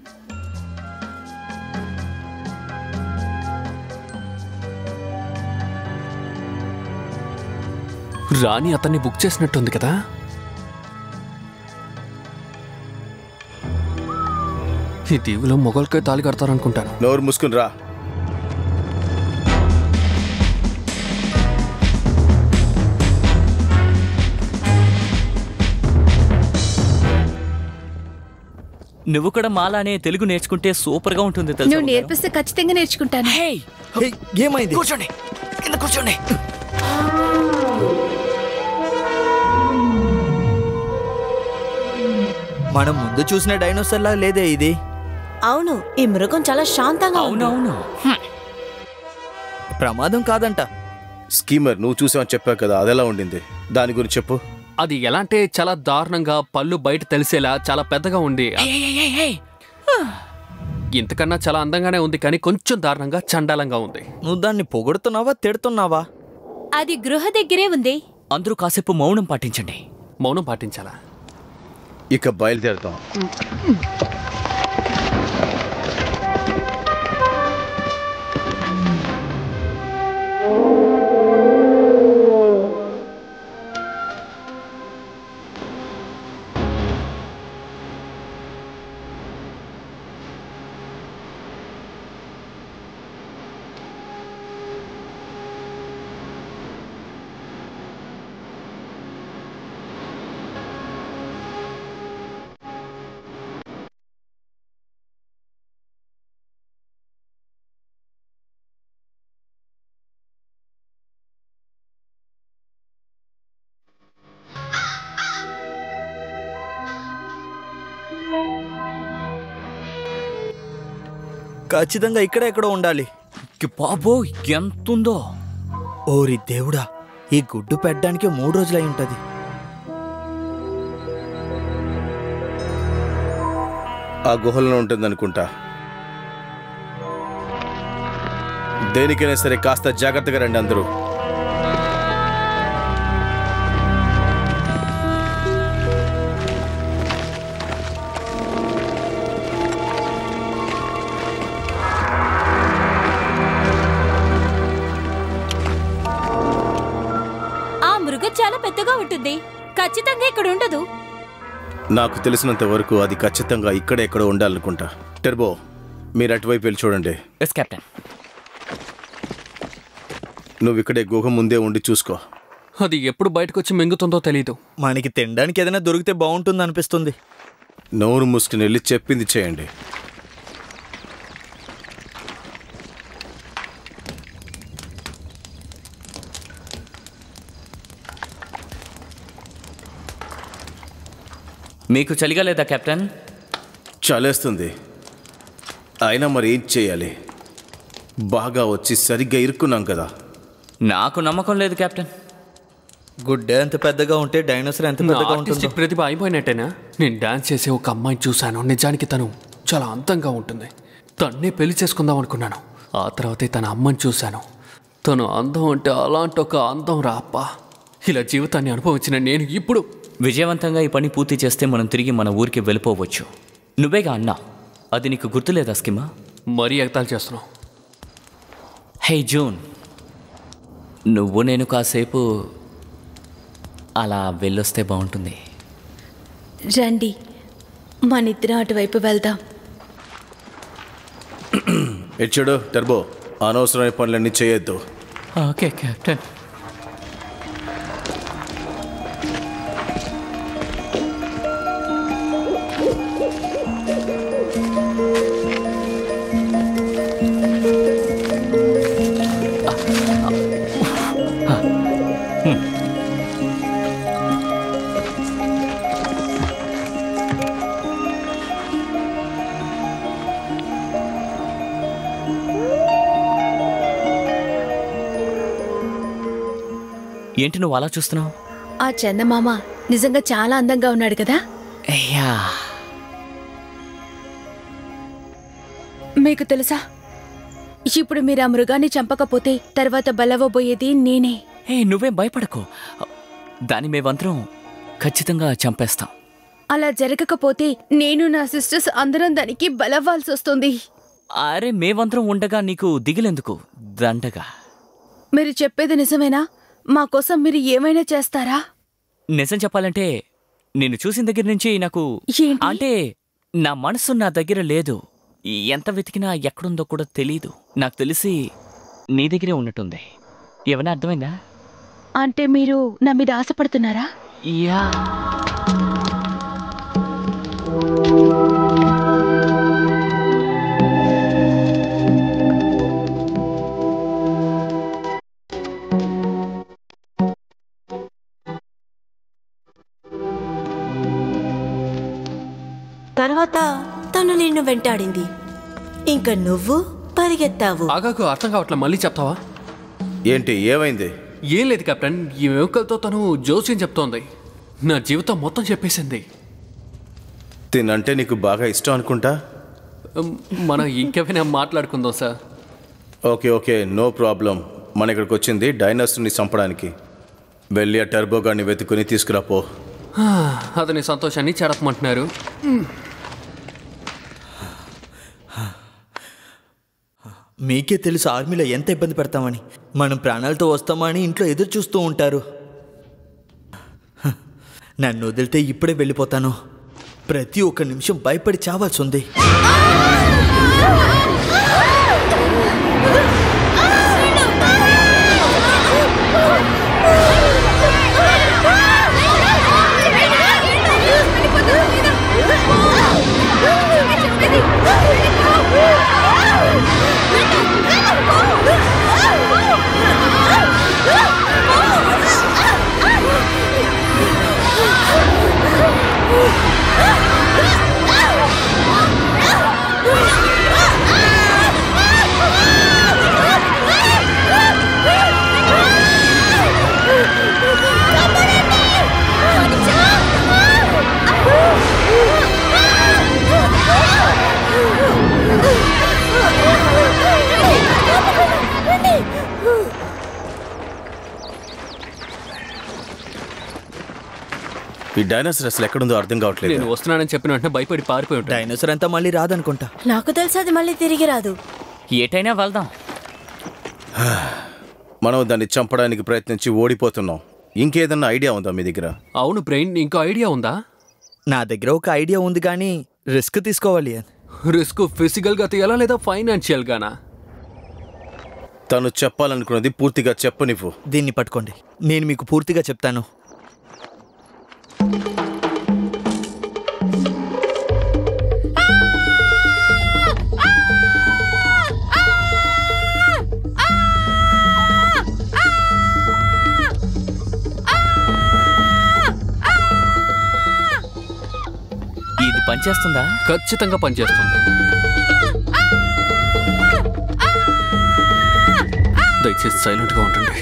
రాణి అతన్ని బుక్ చేసినట్టుంది కదా. ఈ దీవులో మొగల్కే తాళి కడతారనుకుంటాను. నోరు మూసుకుని రా. నువ్వు కూడా మాలానే తెలుగు నేర్చుకుంటే సూపర్ గా ఉంటుంది. నువ్వు నేర్పిస్తే ఖచ్చితంగా నేర్చుకుంటాను. ఏమైంది? కూర్చోండి, కింద కూర్చోండి. మనం ముందు చూసిన డైనోసార్ లా లేదే ఇది. అవును, ఈ మృగం చాలా శాంతంగా ఉంది. అవునవును, ప్రమాదం కాదంట. స్కీమర్, నువ్వు చూసావని చెప్పావు కదా, అదెలా ఉండింది? దాని గురించి చెప్పు. అది ఎలా అంటే చాలా దారుణంగా, పళ్ళు బయట తెలిసేలా చాలా పెద్దగా ఉంది. ఇంతకన్నా చాలా అందంగానే ఉంది, కానీ కొంచెం దారుణంగా, చండాలంగా ఉంది. నువ్వు దాన్ని పొగుడుతున్నావా, తిడుతున్నావా? అది గృహ దగ్గరే ఉంది. అందరూ కాసేపు మౌనం పాటించండి. మౌనం పాటించాలా? ఇక బయలుదేరుతాం. ఖచ్చితంగా ఇక్కడ ఎక్కడో ఉండాలి. బాబో, ఎంతుందో! ఓరి దేవుడా, ఈ గుడ్డు పెట్టడానికి 3 రోజులు అయి ఉంటది. ఆ గుహలో ఉంటుందనుకుంటా. దేనికైనా సరే కాస్త జాగ్రత్తగా రండి అందరూ. చాలా పెద్దగా ఉంటుంది. ఖచ్చితంగా ఇక్కడ ఉండదు. నాకు తెలిసినంత వరకు అది ఖచ్చితంగా ఇక్కడ ఎక్కడో ఉండాలనుకుంటా. టర్బో, మీరు అటువైపు వెళ్ళి చూడండి. Yes captain. నువ్వు ఇక్కడే గుహ ముందే ఉండి చూసుకో. అది ఎప్పుడు బయటకు వచ్చి మింగుతుందో తెలీదు. మనకి తినడానికి ఏదైనా దొరికితే బాగుంటుంది అనిపిస్తుంది. నోరు మూసుకుని వెళ్ళి చెప్పింది చేయండి. మీకు చలిగా లేదా కెప్టెన్? చలేస్తుంది. అయినా మరి ఏం చేయాలి? బాగా వచ్చి సరిగ్గా ఇరుక్కున్నాం కదా. నాకు నమ్మకం లేదు కెప్టెన్. గుడ్డే ఎంత పెద్దగా ఉంటే డైనోసార్ ఎంత నా పెద్దగా ఉంటుందో. ఆర్టిస్టిక్ ప్రతిభ అయిపోయినట్టేనా? నేను డాన్స్ చేసే ఒక అమ్మాయిని చూశాను. నిజానికి తను చాలా అందంగా ఉంటుంది. తన్నే పెళ్లి చేసుకుందాం అనుకున్నాను. ఆ తర్వాతే తన అమ్మని చూశాను. తను అందం అంటే అలాంటి ఒక అందం రాప్పా. ఇలా జీవితాన్ని అనుభవించిన నేను ఇప్పుడు విజయవంతంగా ఈ పని పూర్తి చేస్తే మనం తిరిగి మన ఊరికి వెళ్ళిపోవచ్చు. నువ్వేగా అన్నా, అది నీకు గుర్తులేదా స్కిమా? మరీ ఎగతాలు చేస్తున్నావు. హే జూన్, నువ్వు నేను కాసేపు అలా వెళ్ళొస్తే బాగుంటుంది. రండి, మనిద్దరం అటువైపు వెళ్దాం. ఇచ్చాడు టర్బో, అనవసరమైన పనులన్నీ చేయొద్దు. Okay captain. ఏంటి నువ్వు అలా చూస్తున్నావు? ఆ చందమామ నిజంగా చాలా అందంగా ఉన్నాడు కదా. అయ్యా, మీకు తెలుసా, ఇప్పుడు మీరు ఆ మృగాన్ని చంపకపోతే తర్వాత బలవబోయేది నేనే. నువ్వేం భయపడకు, దాన్ని మేమందరం ఖచ్చితంగా చంపేస్తాం. అలా జరగకపోతే నేను నా సిస్టర్స్ అందరం దానికి బలవ్వాల్సి వస్తుంది. అరే, మేమందరం ఉండగా నీకు దిగులెందుకు? దండగా. మీరు చెప్పేది నిజమేనా? మా కోసం మీరు ఏమైనా చేస్తారా? నిజం చెప్పాలంటే నిన్ను చూసిన దగ్గర నుంచి నాకు అంటే నా మనసు నా దగ్గర లేదు. ఎంత వెతికినా ఎక్కడుందో కూడా తెలీదు. నాకు తెలిసి నీ దగ్గరే ఉన్నట్టుంది. ఏమైనా అర్థమైందా? అంటే మీరు నా మీద ఆశపడుతున్నారా? యా. తర్వాత తను నిన్ను వెంటాడింది. ఇంకా నువ్వు పరిగెత్తావు. ఆగాకు, అర్థం కావట్లే, మళ్ళీ చెప్తావా? ఏంటి, ఏమైంది? ఏం లేదు కెప్టెన్, ఈ వెనుకలతో తను జోస్యం చెప్తోంది. నా జీవితం మొత్తం చెప్పేసింది. తినంటే నీకు బాగా ఇష్టం అనుకుంటా. మనం ఇంకేమైనా మాట్లాడుకుందాం sir. Okay okay, no problem. మన ఇక్కడికి వచ్చింది డైనోసార్ని చంపడానికి. వెళ్ళి ఆ టర్బో గాడిని వెతుకుని తీసుకురాపో. అతని సంతోషాన్ని చెడపమంటున్నారు. మీకే తెలుసు ఆర్మీలో ఎంత ఇబ్బంది పడతామని. మనం ప్రాణాలతో వస్తామా అని ఇంట్లో ఎదురు చూస్తూ ఉంటారు. నన్ను వదిలితే ఇప్పుడే వెళ్ళిపోతాను. ప్రతి ఒక్క నిమిషం భయపడి చావాల్సి ఉంది. ఈ డైనోసార్ అసలు ఎక్కడుందో అర్థం కావట్లేదు. నేను వస్తున్నానని చెప్పిన వెంటనే భయపడి పారిపోయి ఉంటాను. డైనోసార్ అంతా మళ్ళీ రాదనుకుంటా. నాకు తెలుసు అది మళ్ళీ తిరిగి రాదు. ఏటైనా వెళ్దాం. మనం దాన్ని చంపడానికి ప్రయత్నించి ఓడిపోతున్నాం. ఇంకేదన్నా ఐడియా ఉందా మీ దగ్గర? అవును బ్రెయిన్, ఇంకో ఐడియా ఉందా? నా దగ్గర ఒక ఐడియా ఉంది, కానీ రిస్క్ తీసుకోవాలి. రిస్క్ ఫిజికల్గా తీయాలా లేదా ఫైనాన్షియల్గానా? తను చెప్పాలనుకున్నది పూర్తిగా చెప్పనివ్వు. దీన్ని పట్టుకోండి, నేను మీకు పూర్తిగా చెప్తాను. ఇది పనిచేస్తుందా? ఖచ్చితంగా పనిచేస్తుంది. దయచేసి సైలెంట్గా ఉండండి.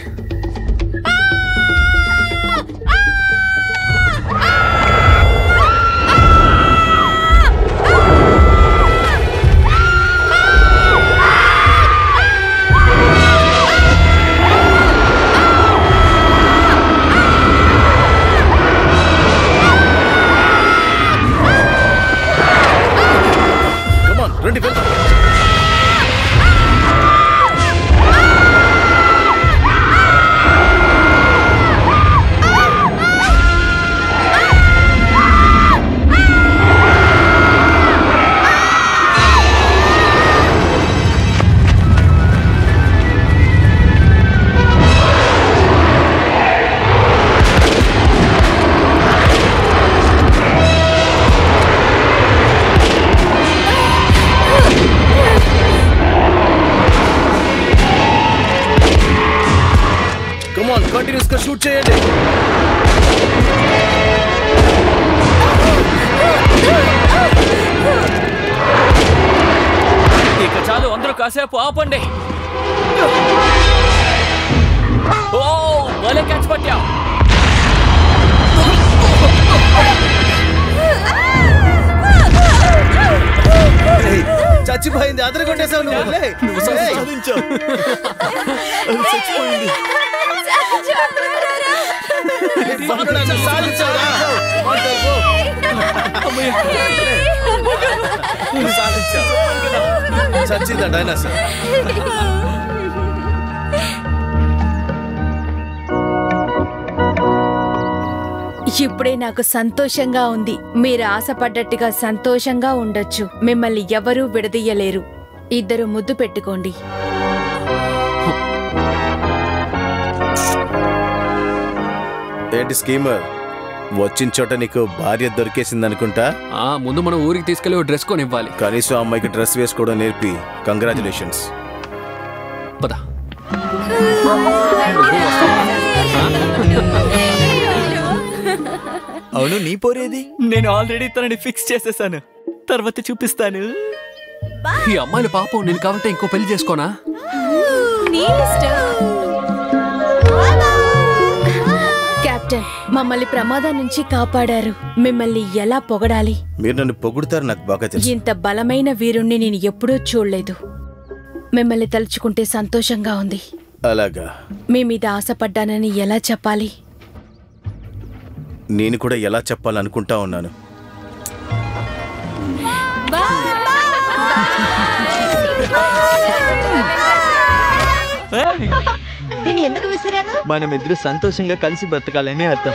తీసుకొని షూట్ చేయండి. ఇక చాలు, అందరూ కాసేపు ఆపండి. ఓ భలే క్యాచ్ పట్టావు. చచ్చిపోయింది, అదరగొట్టేసావు నువ్వు. చచ్చిందా డైనోసార్? ఇప్పుడే నాకు సంతోషంగా ఉంది. మీరు ఆశపడ్డట్టుగా సంతోషంగా ఉండొచ్చు. మిమ్మల్ని ఎవరూ విడదీయలేరు. ఇద్దరు ముద్దు పెట్టుకోండి. ఏంటి స్కీమర్, వచ్చిన చోట నీకు భార్య దొరికేసిందనుకుంటా. ముందు మనం ఊరికి తీసుకెళ్ళి ఓ డ్రెస్ కొని ఇవ్వాలి. కనీసం అమ్మాయికి డ్రెస్ వేసుకోవడం నేర్పి. కంగ్రాచులేషన్స్. పద. అవును, నీ పోరేది? నేను ఆల్రెడీ తనని ఫిక్స్ చేసేసాను, తర్వాత చూపిస్తాను. ఈ అమ్మాయిల పాపం, నేను కావాలంటే ఇంకో పెళ్లి చేసుకోనా? కెప్టెన్, మమ్మల్ని ప్రమాదం నుంచి కాపాడారు. మిమ్మల్ని ఎలా పొగడాలి? మీరు నన్ను పొగుడుతారు, నాకు బాగా తెలుసు. ఇంత బలమైన వీరుణ్ణి నేను ఎప్పుడూ చూడలేదు. మిమ్మల్ని తలుచుకుంటే సంతోషంగా ఉంది. అలాగా? మీ మీద ఆశపడ్డానని ఎలా చెప్పాలి? నేను కూడా ఎలా చెప్పాలనుకుంటా ఉన్నాను. మనమిద్దరు సంతోషంగా కలిసి బ్రతకాలని అర్థం.